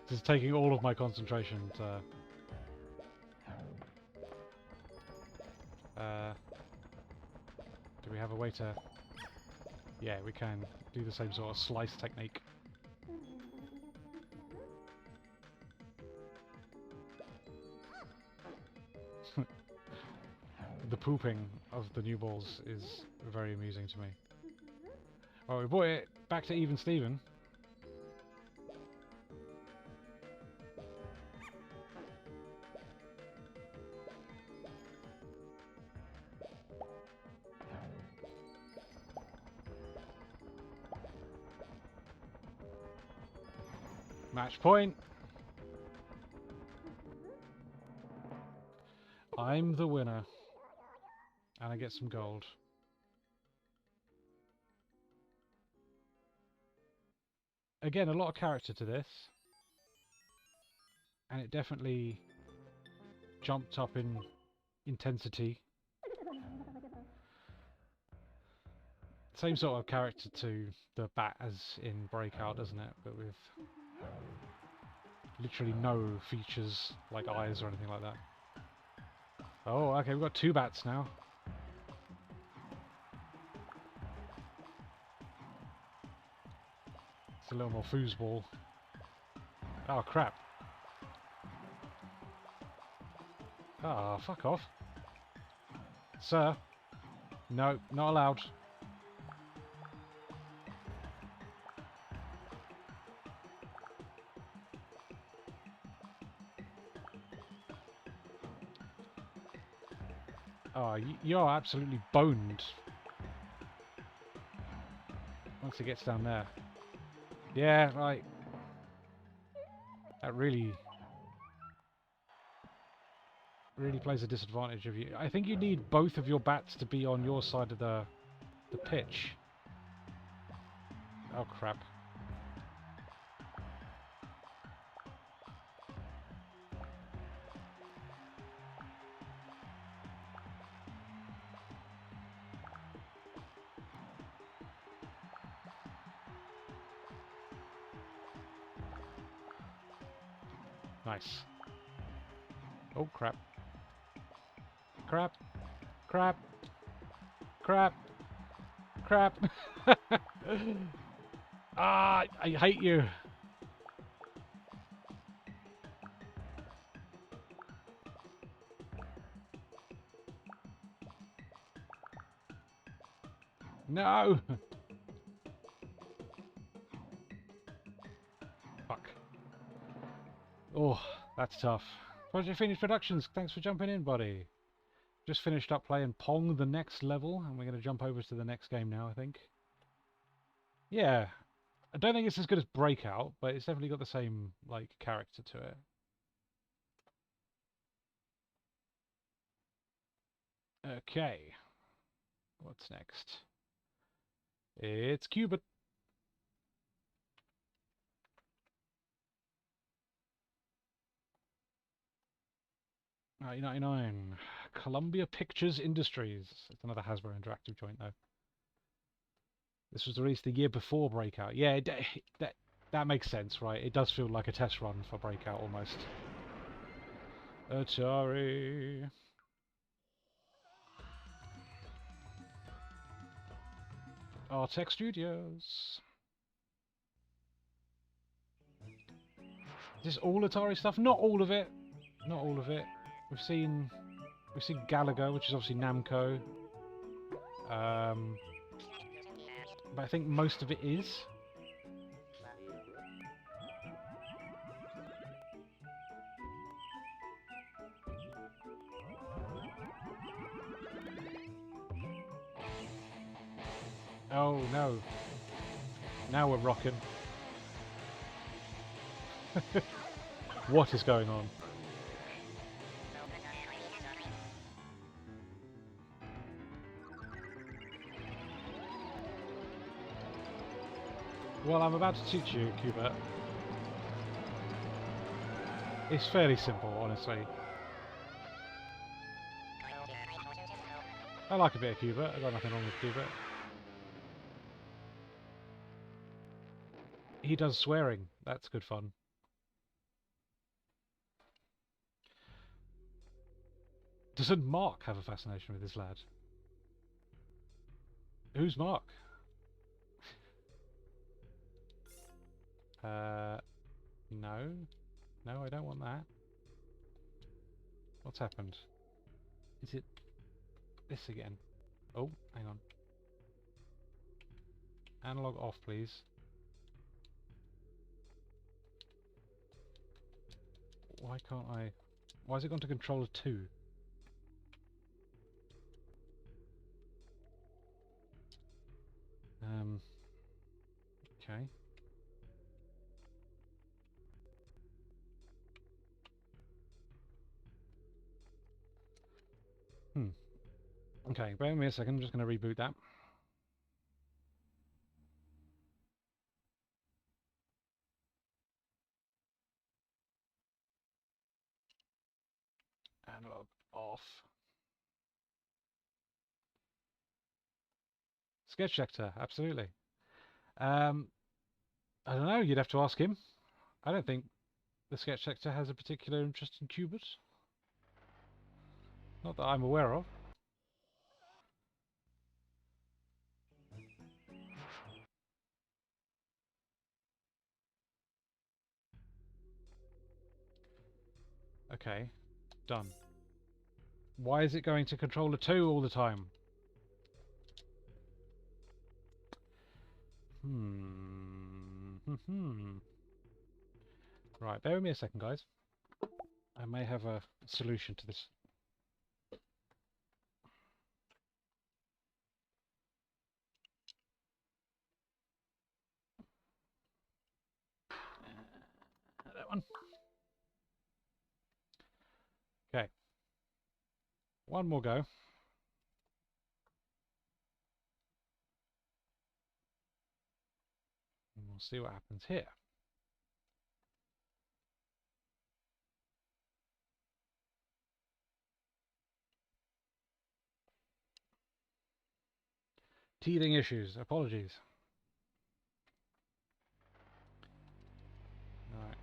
This is taking all of my concentration to... do we have a way to... Yeah, we can do the same sort of slice technique. The pooping of the new balls is very amusing to me. Oh, we brought it back to even Steven. Match point. I'm the winner. And I get some gold. Again, a lot of character to this. And it definitely jumped up in intensity. Same sort of character to the bat as in Breakout, doesn't it? But with literally no features like eyes or anything like that. Oh, okay, we've got two bats now. It's a little more foosball. Oh, crap. Ah, fuck off. Sir. No, not allowed. Oh, you're absolutely boned. Once it gets down there. Yeah, right. That really plays a disadvantage of you. I think you need both of your bats to be on your side of the pitch. Oh, crap. Nice. Oh, crap. Crap. Crap. Crap. Crap. Ah, I hate you. No. Fuck. Oh, that's tough. Project Phoenix Productions, thanks for jumping in, buddy. Just finished up playing Pong the next level, and we're going to jump over to the next game now, I think. Yeah. I don't think it's as good as Breakout, but it's definitely got the same, like, character to it. Okay. What's next? It's Cuba. 1999. Columbia Pictures Industries. It's another Hasbro Interactive joint, though. This was released the year before Breakout. Yeah, that makes sense, right? It does feel like a test run for Breakout, almost. Atari. Artec Studios. Is this all Atari stuff? Not all of it. Not all of it. We've seen Galaga, which is obviously Namco. But I think most of it is. Oh no. Now we're rocking. What is going on? Well, I'm about to teach you, Cubert. It's fairly simple, honestly. I like a bit of Cubert. I've got nothing wrong with Cubert. He does swearing. That's good fun. Doesn't Mark have a fascination with this lad? Who's Mark? No. No, I don't want that. What's happened? Is it this again? Oh, hang on. Analog off, please. Why can't I... Why has it gone to controller 2? Okay. Okay, bear with me a second, I'm just going to reboot that. Analog off. Sketch sector, absolutely. I don't know, you'd have to ask him. I don't think the sketch sector has a particular interest in Qbert. Not that I'm aware of. Okay, done. Why is it going to controller 2 all the time? Right, bear with me a second, guys. I may have a solution to this. That one. Okay. One more go. And we'll see what happens here. Teething issues. Apologies. Right.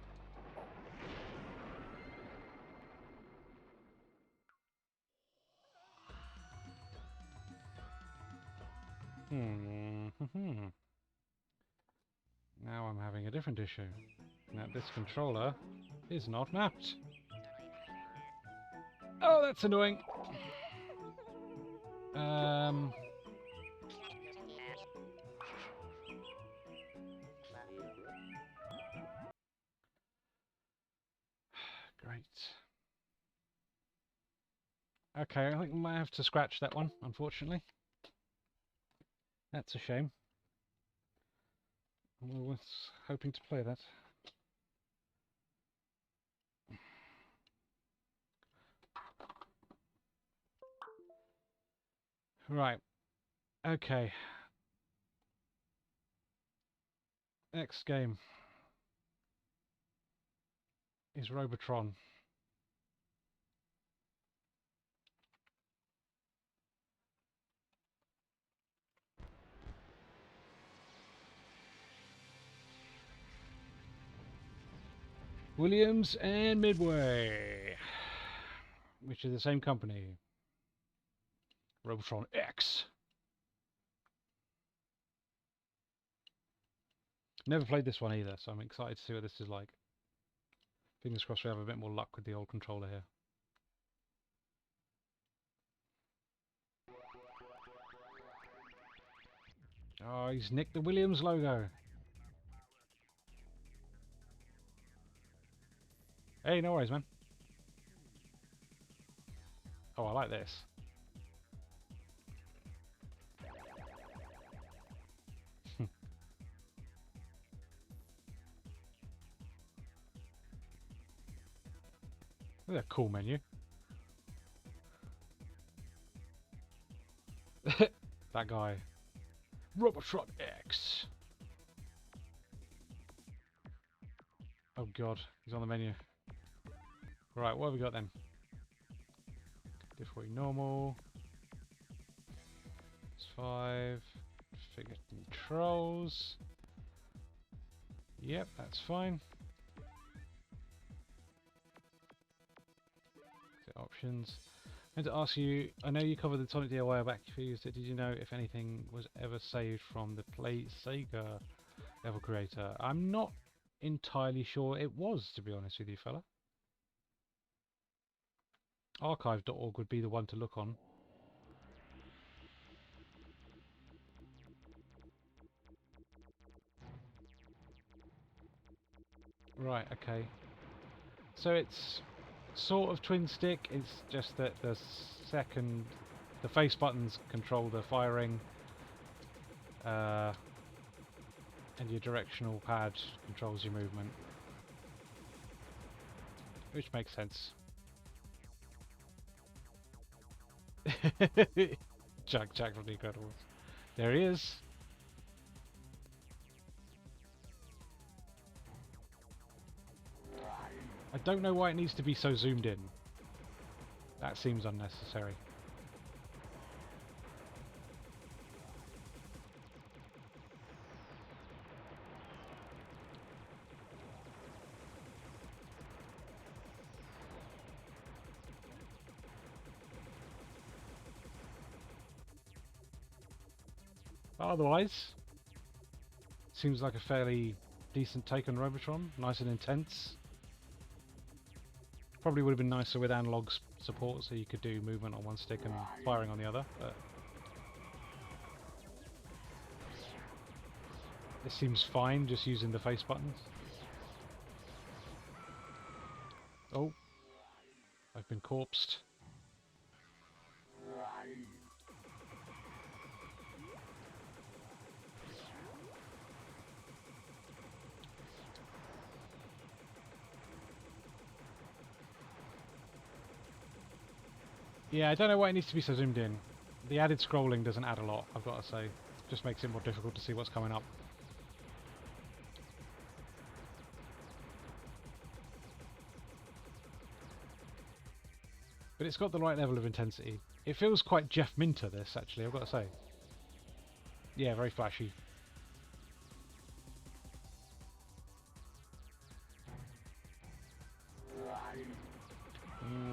Now I'm having a different issue. Now this controller is not mapped. Oh, that's annoying. Great. Okay, I think we might have to scratch that one, unfortunately. That's a shame. I was hoping to play that. Right. Okay. Next game is Robotron. Williams and Midway, which is the same company. Robotron X. Never played this one either, so I'm excited to see what this is like. Fingers crossed we have a bit more luck with the old controller here. Oh, he's nicked the Williams logo. Hey, no worries, man. Oh, I like this. Look at that cool menu. That guy. Robotron X. Oh god, he's on the menu. Right, what have we got then? Difficulty normal. It's 5. Figure controls. Yep, that's fine. Options. I'm going to ask you, I know you covered the Tonic DIY back if you used it. Did you know if anything was ever saved from the Sega level creator? I'm not entirely sure it was, to be honest with you, fella. Archive.org would be the one to look on. Right, okay. So it's sort of twin stick, it's just that the face buttons control the firing, and your directional pad controls your movement. Which makes sense. Jack from the Incredibles. There he is. I don't know why it needs to be so zoomed in. That seems unnecessary. Otherwise, seems like a fairly decent take on Robotron. Nice and intense. Probably would have been nicer with analog support, so you could do movement on one stick and firing on the other. But it seems fine just using the face buttons. Oh, I've been corpsed. Yeah, I don't know why it needs to be so zoomed in. The added scrolling doesn't add a lot, I've got to say. Just makes it more difficult to see what's coming up. But it's got the right level of intensity. It feels quite Jeff Minter, this, actually, I've got to say. Yeah, very flashy.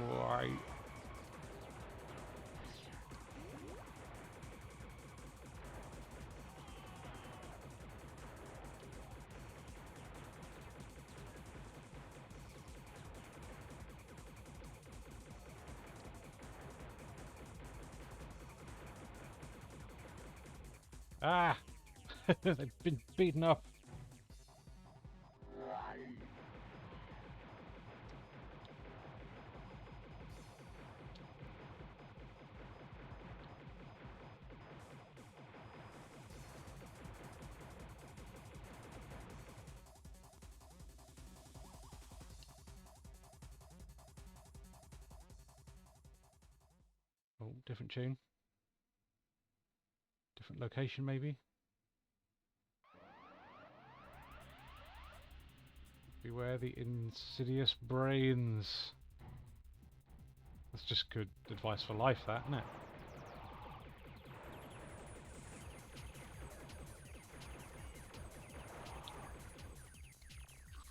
Right. Ah! They've been beaten up. Oh, different tune. Different location, maybe. Beware the insidious brains. That's just good advice for life, that, isn't it?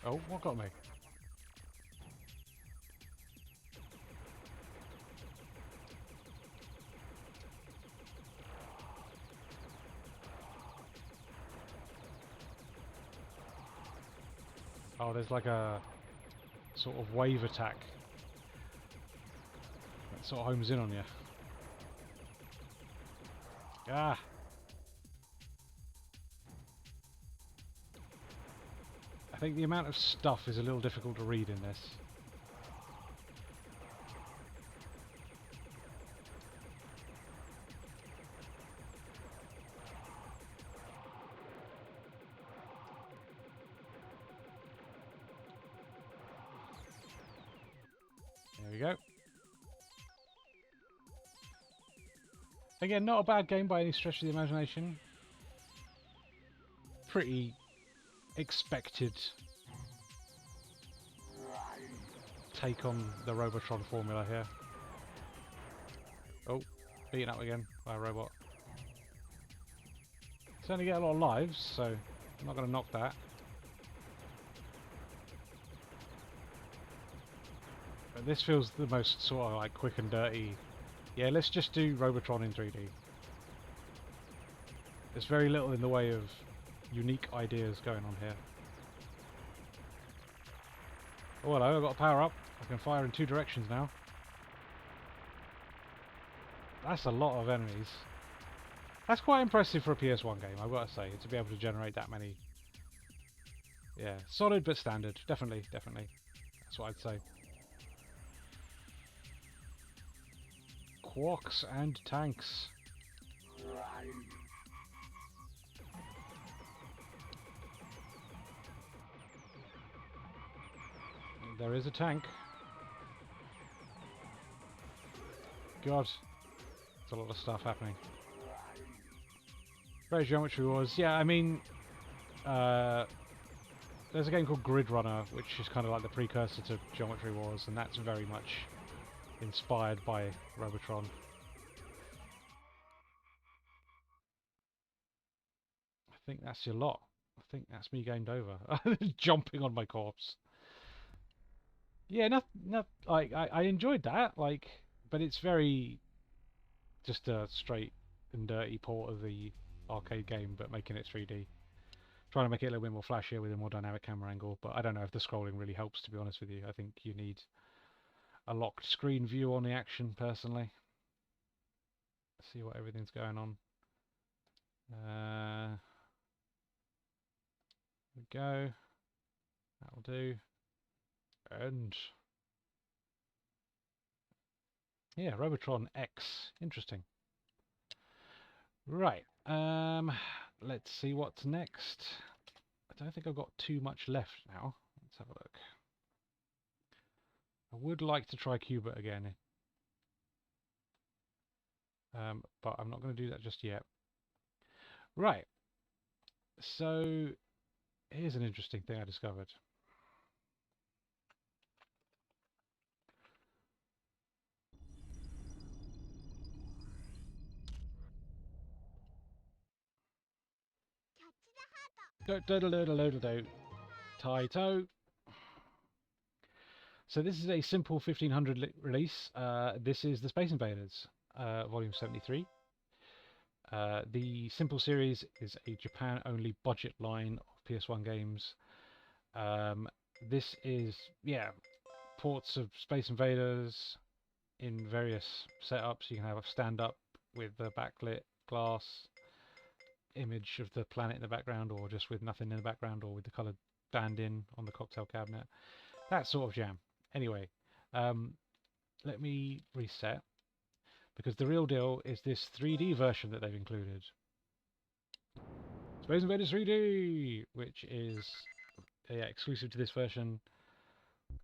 Oh, what got me? Oh, there's like a sort of wave attack that sort of homes in on you. Ah! I think the amount of stuff is a little difficult to read in this. There we go. Again, not a bad game by any stretch of the imagination. Pretty expected take on the Robotron formula here. Oh, beaten up again by a robot. Certainly get a lot of lives, so I'm not going to knock that. But this feels the most sort of like quick and dirty. Yeah, let's just do Robotron in 3D. There's very little in the way of unique ideas going on here. Oh hello, I've got a power up. I can fire in 2 directions now. That's a lot of enemies. That's quite impressive for a PS1 game, I've got to say, to be able to generate that many. Yeah, solid but standard. Definitely, definitely. That's what I'd say. Quarks and tanks. There is a tank. God, there's a lot of stuff happening. Very Geometry Wars. Yeah, I mean, there's a game called Grid Runner, which is kind of like the precursor to Geometry Wars, and that's very much inspired by Robotron. I think that's your lot. I think that's me gamed over. Jumping on my corpse. Yeah, I enjoyed that, like, but it's very just a straight and dirty port of the arcade game, but making it 3D. Trying to make it a little bit more flashier with a more dynamic camera angle, but I don't know if the scrolling really helps, to be honest with you. I think you need a locked screen view on the action, personally. See what everything's going on. There we go. That'll do. And yeah, Robotron X. Interesting. Right. Let's see what's next. I don't think I've got too much left now. Let's have a look. I would like to try Cubit again. But I'm not going to do that just yet. Right. So here's an interesting thing I discovered. Taito. So this is a simple 1500 release. This is the Space Invaders, Volume 73. The Simple series is a Japan-only budget line of PS1 games. This is, yeah, ports of Space Invaders in various setups. You can have a stand-up with the backlit glass, image of the planet in the background, or just with nothing in the background, or with the coloured stand-in on the cocktail cabinet. That sort of jam. Anyway, let me reset, because the real deal is this 3D version that they've included. Space Invaders 3D, which is exclusive to this version.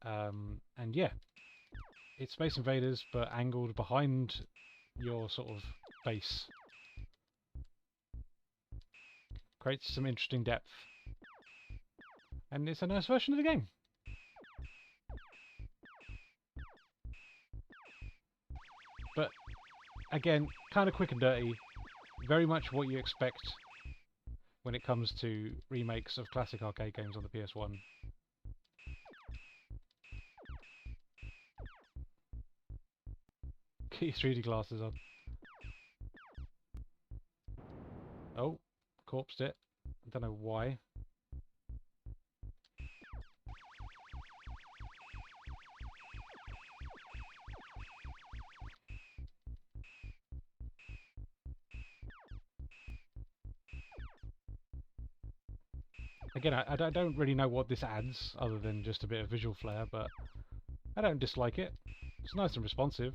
And yeah, it's Space Invaders, but angled behind your sort of base. Creates some interesting depth. And it's a nice version of the game. But again, kind of quick and dirty. Very much what you expect when it comes to remakes of classic arcade games on the PS1. Get your 3D glasses on. Oh, corpsed it. I don't know why. Again, I don't really know what this adds, other than just a bit of visual flair, but I don't dislike it. It's nice and responsive.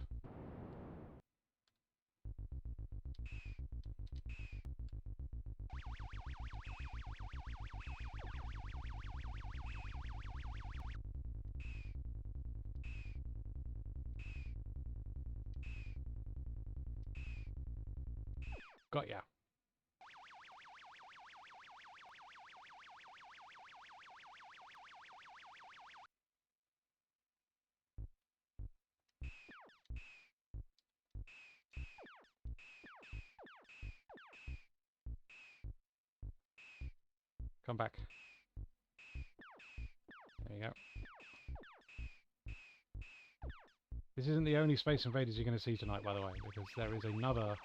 Got ya. Come back. There you go. This isn't the only Space Invaders you're going to see tonight, by the way, because there is another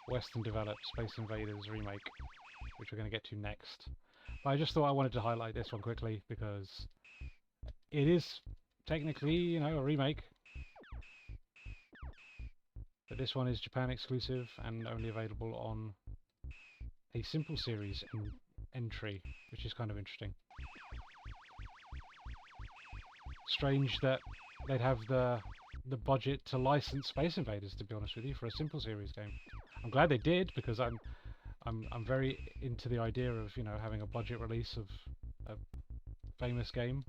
Western-developed Space Invaders remake, which we're going to get to next. But I just thought I wanted to highlight this one quickly, because it is technically, you know, a remake. But this one is Japan exclusive and only available on a simple series entry, which is kind of interesting. Strange that they'd have the budget to license Space Invaders, to be honest with you, for a simple series game. I'm glad they did, because I'm very into the idea of, you know, having a budget release of a famous game.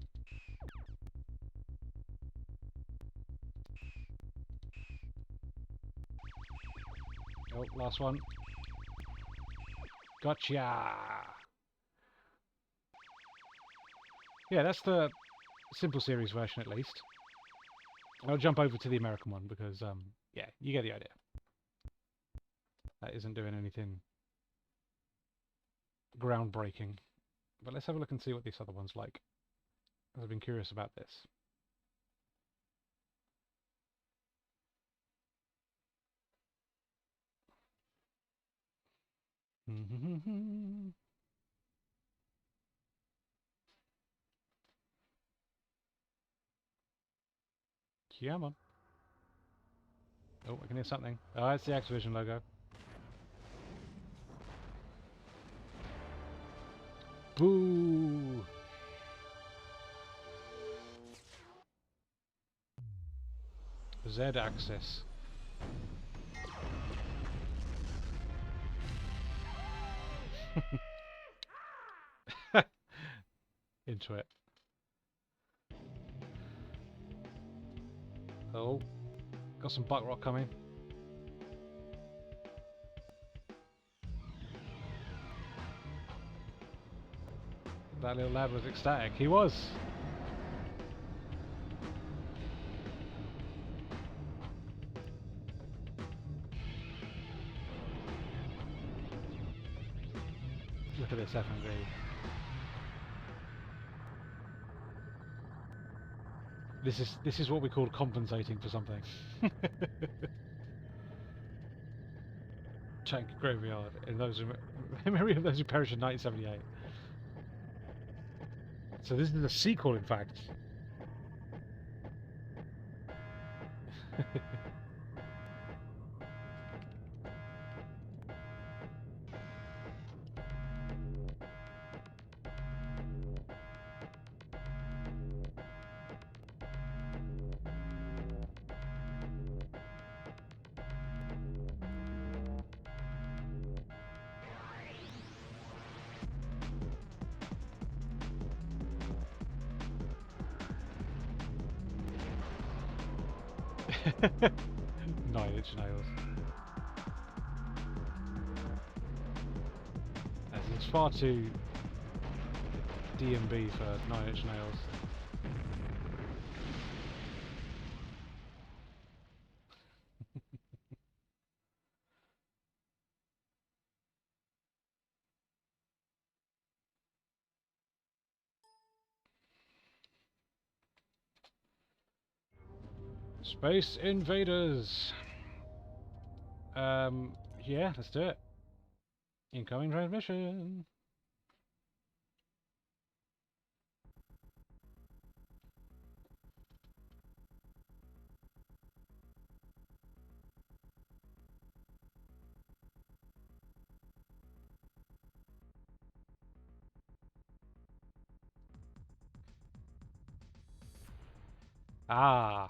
Oh, last one. Gotcha! Yeah, that's the simple series version, at least. I'll jump over to the American one, because, yeah, you get the idea. That isn't doing anything groundbreaking. But let's have a look and see what this other one's like. I've been curious about this. Come on. Oh, I can hear something. Oh, it's the Activision logo. Boo! Z-axis. Into it. Oh, got some butt rock coming. That little lad was ecstatic. He was. Look at this FMV. This is what we call compensating for something. Tank Graveyard, in those memory of those who perished in 1978. So this is a sequel, in fact. 9-inch nails. It's far too D&B for 9-inch nails. Space Invaders! Yeah, let's do it. Incoming transmission! Ah!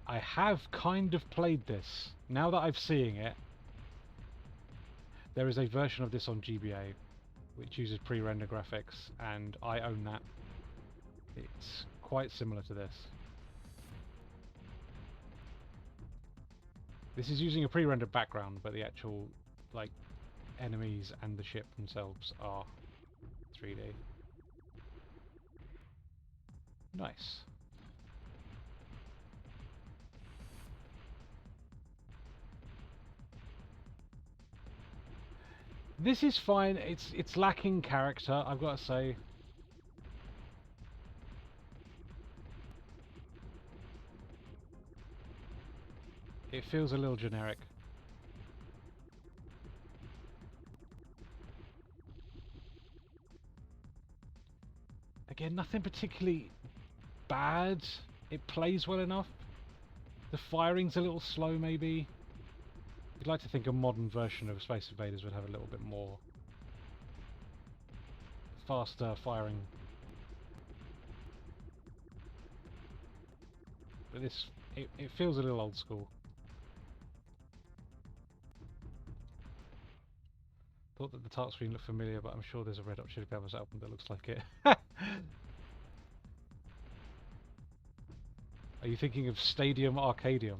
I have kind of played this. Now that I'm seeing it, there is a version of this on GBA which uses pre-render graphics, and I own that. It's quite similar to this. This is using a pre-rendered background, but the actual, like, enemies and the ship themselves are 3D. Nice. This is fine. It's lacking character, I've got to say. It feels a little generic. Again, nothing particularly bad. It plays well enough. The firing's a little slow, maybe. You'd like to think a modern version of Space Invaders would have a little bit more faster firing. But this, it feels a little old school. Thought that the tart screen looked familiar, but I'm sure there's a Red Hot Chili Peppers album that looks like it. Are you thinking of Stadium Arcadium?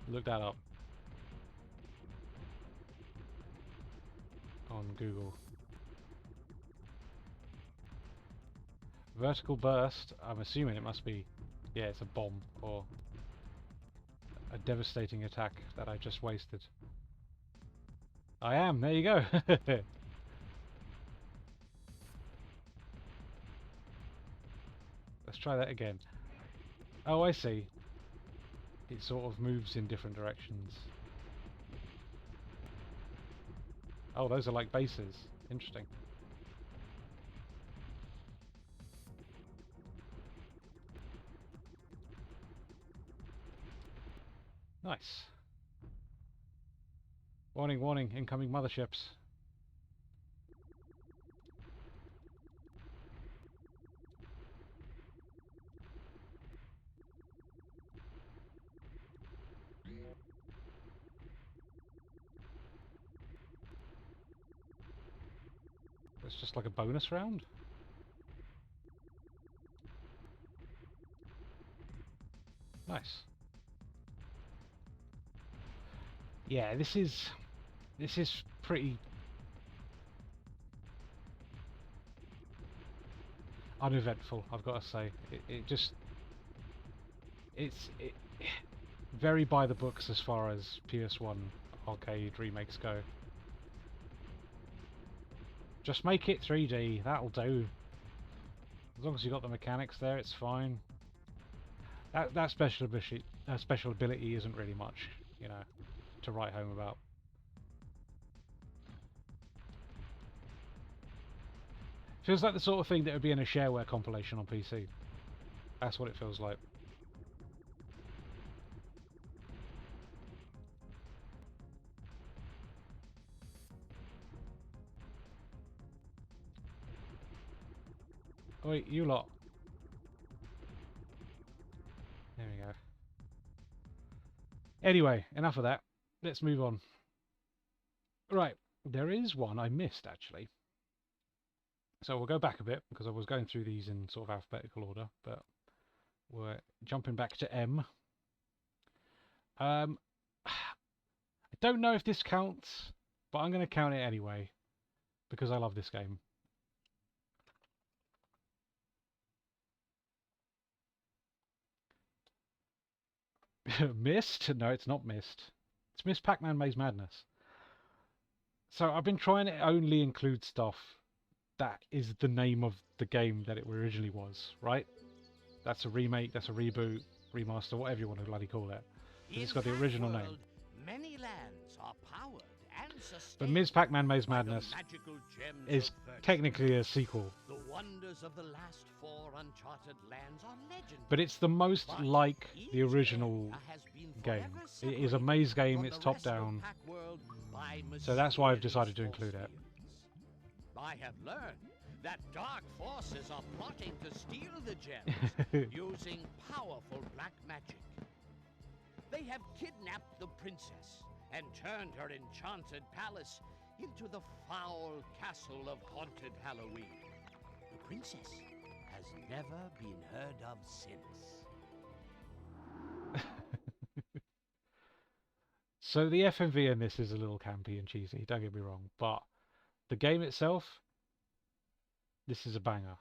Look that up. On Google. Vertical burst, I'm assuming it must be, yeah, it's a bomb, or a devastating attack that I just wasted. I am, there you go! Let's try that again. Oh, I see. It sort of moves in different directions. Oh, those are like bases. Interesting. Nice. Warning, warning, incoming motherships. It's just like a bonus round? Nice. Yeah, this is pretty uneventful, I've got to say. It's very by the books as far as PS1 arcade remakes go. Just make it 3D, that'll do. As long as you got the mechanics there, it's fine. That special ability isn't really much, you know, to write home about. Feels like the sort of thing that would be in a shareware compilation on PC. That's what it feels like. Oh, wait, you lot. There we go. Anyway, enough of that. Let's move on. Right, there is one I missed, actually. So we'll go back a bit, because I was going through these in sort of alphabetical order, but We're jumping back to M. I don't know if this counts, but I'm going to count it anyway because I love this game. Mist? No, it's not Mist. It's Miss Pac-Man Maze Madness. So I've been trying to only include stuff that is the name of the game that it originally was, right? That's a remake, that's a reboot, remaster, whatever you want to bloody call it. Because it's got the original name. Many lands are powered and But sustained Ms. Pac-Man Maze by the Madness magical gems is of virtue. technically a sequel. The wonders of the last 4 uncharted lands are legendary. But it's the most But like the each original area has been game. forever It is a separated maze game, from it's the top rest of down. Pac-World by So that's why I've mysterious decided to include it. force fields. I have learned that dark forces are plotting to steal the gems using powerful black magic. They have kidnapped the princess and turned her enchanted palace into the foul castle of haunted Halloween. The princess has never been heard of since. So the FMV in this is a little campy and cheesy, don't get me wrong, but the game itself, this is a banger.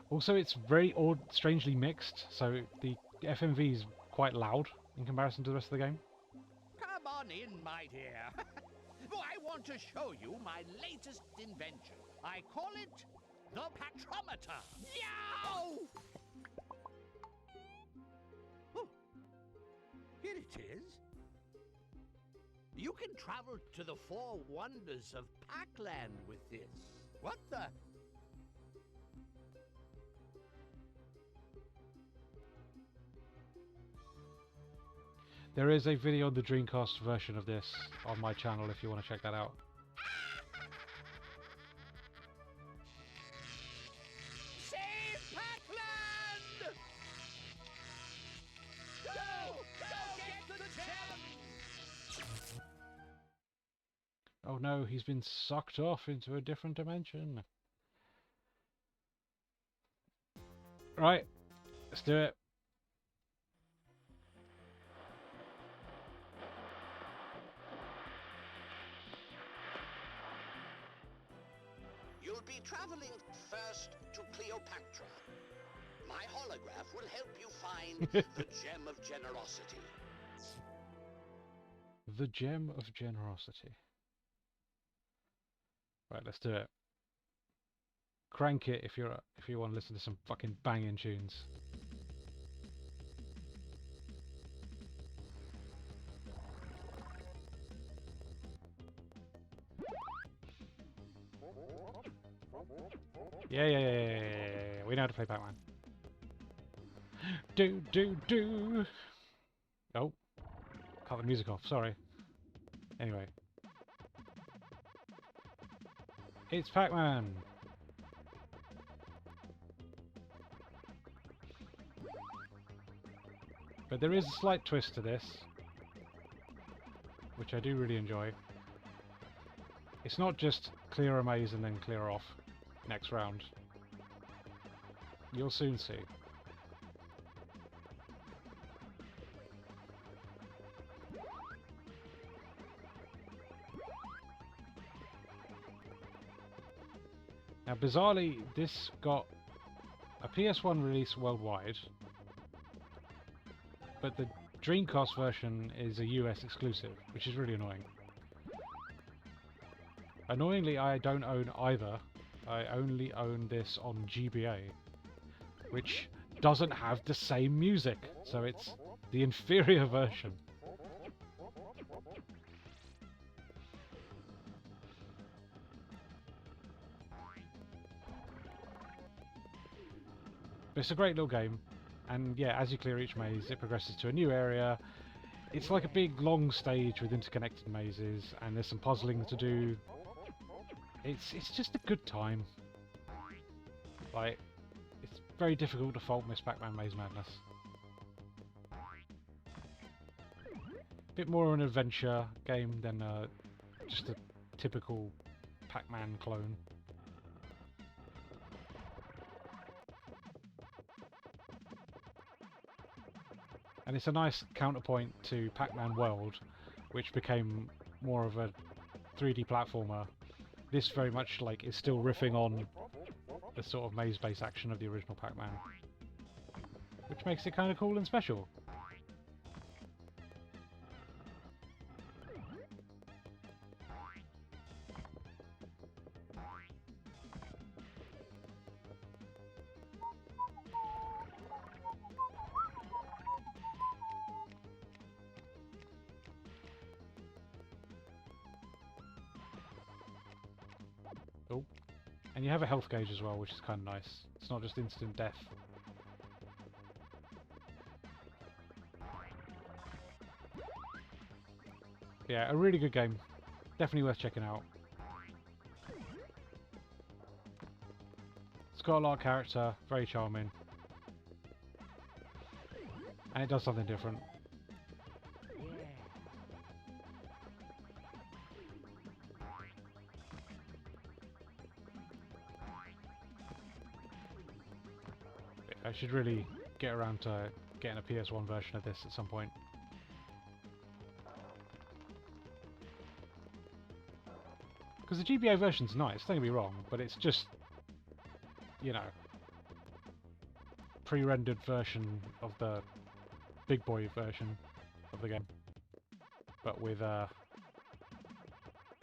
Also, it's very odd, strangely mixed, so the FMV is quite loud in comparison to the rest of the game. Come on in, my dear. I want to show you my latest invention. I call it the Pactrometer. Yow! Oh, here it is. You can travel to the 4 wonders of Pac-Land with this. What the? There is a video on the Dreamcast version of this on my channel if you want to check that out. Save Pac-Land! Go! Go get the gems! Oh no, he's been sucked off into a different dimension. Right, let's do it. You'll be traveling first to Cleopatra. My holograph will help you find the Gem of Generosity. The Gem of Generosity. Right, let's do it. Crank it if you want to listen to some fucking banging tunes. Yeah. We know how to play Pac-Man. Do. Oh, cut the music off. Sorry. Anyway, it's Pac-Man. But there is a slight twist to this, which I do really enjoy. It's not just clear a maze and then clear off next round. You'll soon see. Now bizarrely, this got a PS1 release worldwide, but the Dreamcast version is a US exclusive, which is really annoying. Annoyingly, I don't own either. I only own this on GBA, which doesn't have the same music, so it's the inferior version. But it's a great little game, and yeah, as you clear each maze, it progresses to a new area. It's like a big, long stage with interconnected mazes, and there's some puzzling to do. It's just a good time. Like, it's very difficult to fault Miss Pac-Man Maze Madness. bit more of an adventure game than just a typical Pac-Man clone. And it's a nice counterpoint to Pac-Man World, which became more of a 3D platformer. This very much like is still riffing on the sort of maze-based action of the original Pac-Man, which makes it kind of cool and special. Oh, and you have a health gauge as well, which is kind of nice. It's not just instant death. Yeah, a really good game. Definitely worth checking out. It's got a lot of character, very charming. And it does something different. I should really get around to getting a PS1 version of this at some point. Because the GBA version's nice, don't get me wrong, but it's just, you know, pre-rendered version of the big boy version of the game, but with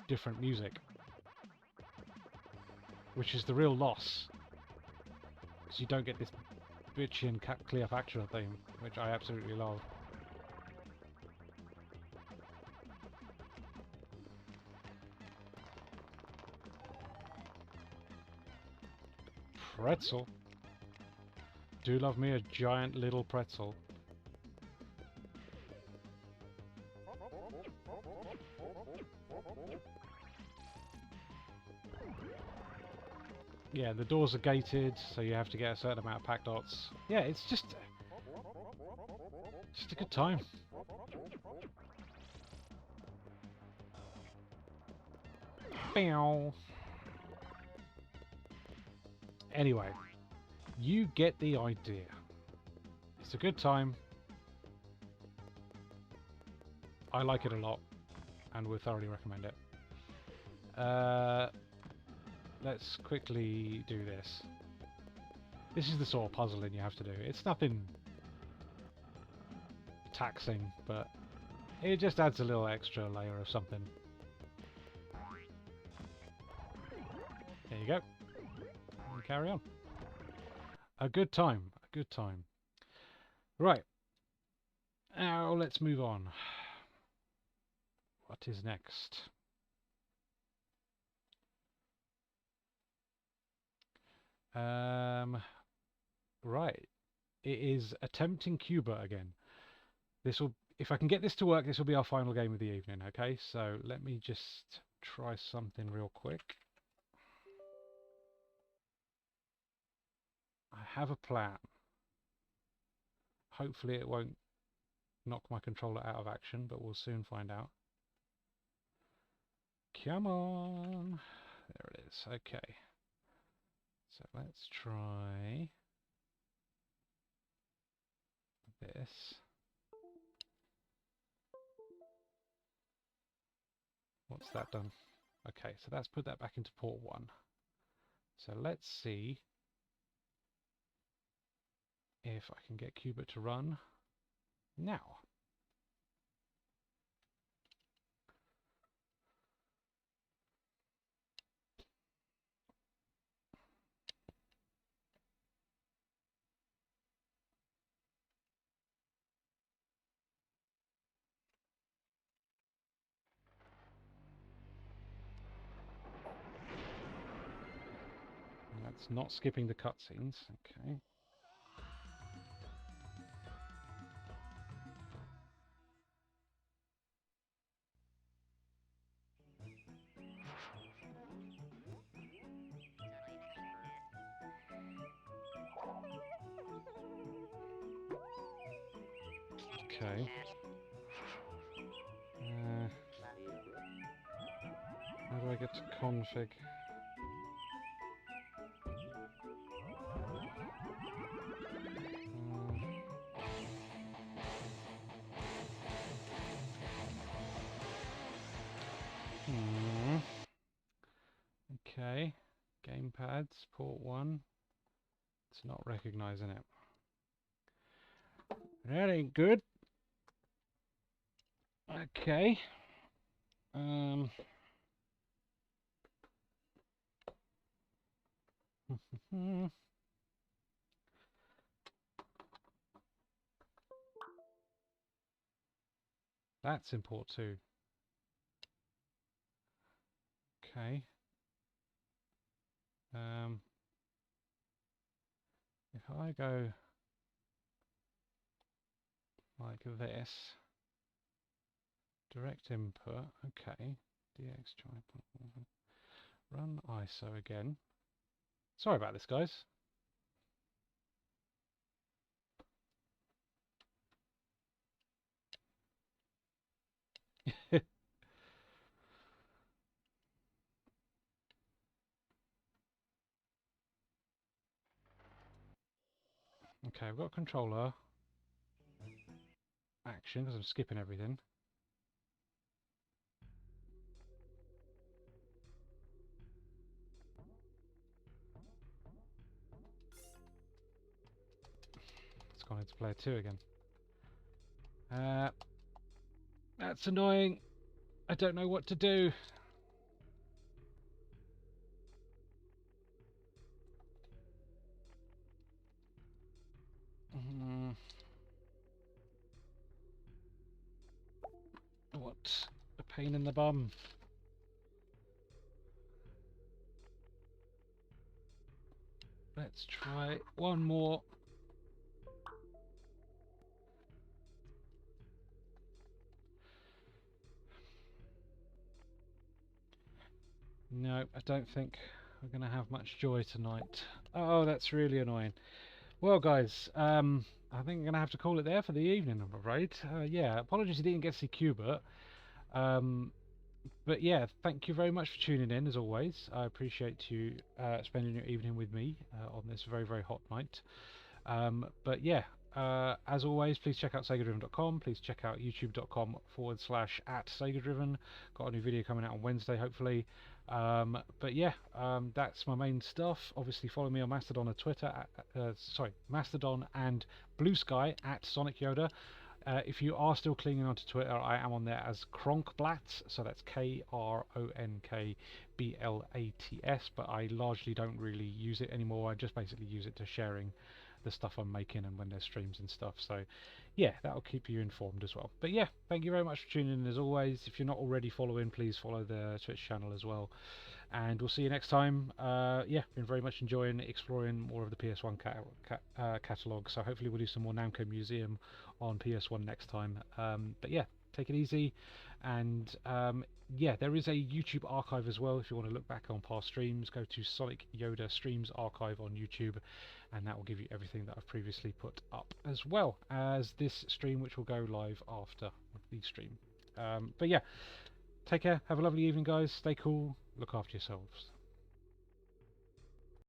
different music, which is the real loss, because you don't get this bitchy and Cleopatra theme, which I absolutely love. Pretzel? Do love me a giant little pretzel. Yeah, the doors are gated, so you have to get a certain amount of pack dots. Yeah, it's just a good time. Bow. Anyway, you get the idea. It's a good time. I like it a lot, and would thoroughly recommend it. Let's quickly do this. This is the sort of puzzling you have to do. It's nothing taxing, but it just adds a little extra layer of something. There you go. And carry on. A good time. A good time. Right. Now let's move on. What is next? Right. It is attempting Cuba again. This will, if I can get this to work, this will be our final game of the evening, okay? So let me just try something real quick. I have a plan. Hopefully it won't knock my controller out of action, but we'll soon find out. Come on. There it is. Okay. So let's try this. What's that done? Okay, so that's put that back into port 1. So let's see if I can get Cuba to run now. That's not skipping the cutscenes. Okay. Okay. I get to config? Okay, gamepads, port 1. It's not recognizing it. That ain't good. Okay. That's in port 2. Okay. If I go like this, direct input, okay, DX tripod, run ISO again. Sorry about this, guys. Okay, I've got controller action because I'm skipping everything. It's gone into player 2 again. That's annoying. I don't know what to do. What a pain in the bum. Let's try one more. No, I don't think we're going to have much joy tonight. Oh, that's really annoying. Well, guys, I think I'm going to have to call it there for the evening, I'm afraid. Yeah, apologies you didn't get to see Cubert. But yeah, thank you very much for tuning in, as always. I appreciate you spending your evening with me on this very, very hot night. But yeah, as always, please check out SegaDriven.com. Please check out YouTube.com/@SegaDriven. Got a new video coming out on Wednesday, hopefully. But yeah, that's my main stuff. Obviously, follow me on Mastodon and Twitter. Mastodon and Blue Sky @Sonic Yoda. If you are still clinging onto Twitter, I am on there as Kronkblatts, so that's KRONKBLATS, but I largely don't really use it anymore. I just basically use it to sharing the stuff I'm making and when there's streams and stuff. So yeah, that'll keep you informed as well. But yeah, thank you very much for tuning in as always. If you're not already following, please follow the Twitch channel as well. And we'll see you next time. Yeah, been very much enjoying exploring more of the PS1 catalogue. So hopefully we'll do some more Namco Museum on PS1 next time. But yeah, take it easy. And yeah, there is a YouTube archive as well. If you want to look back on past streams, go to Sonic Yoda Streams Archive on YouTube, and that will give you everything that I've previously put up, as well as this stream, which will go live after the stream. But yeah, take care. Have a lovely evening, guys. Stay cool. Look after yourselves.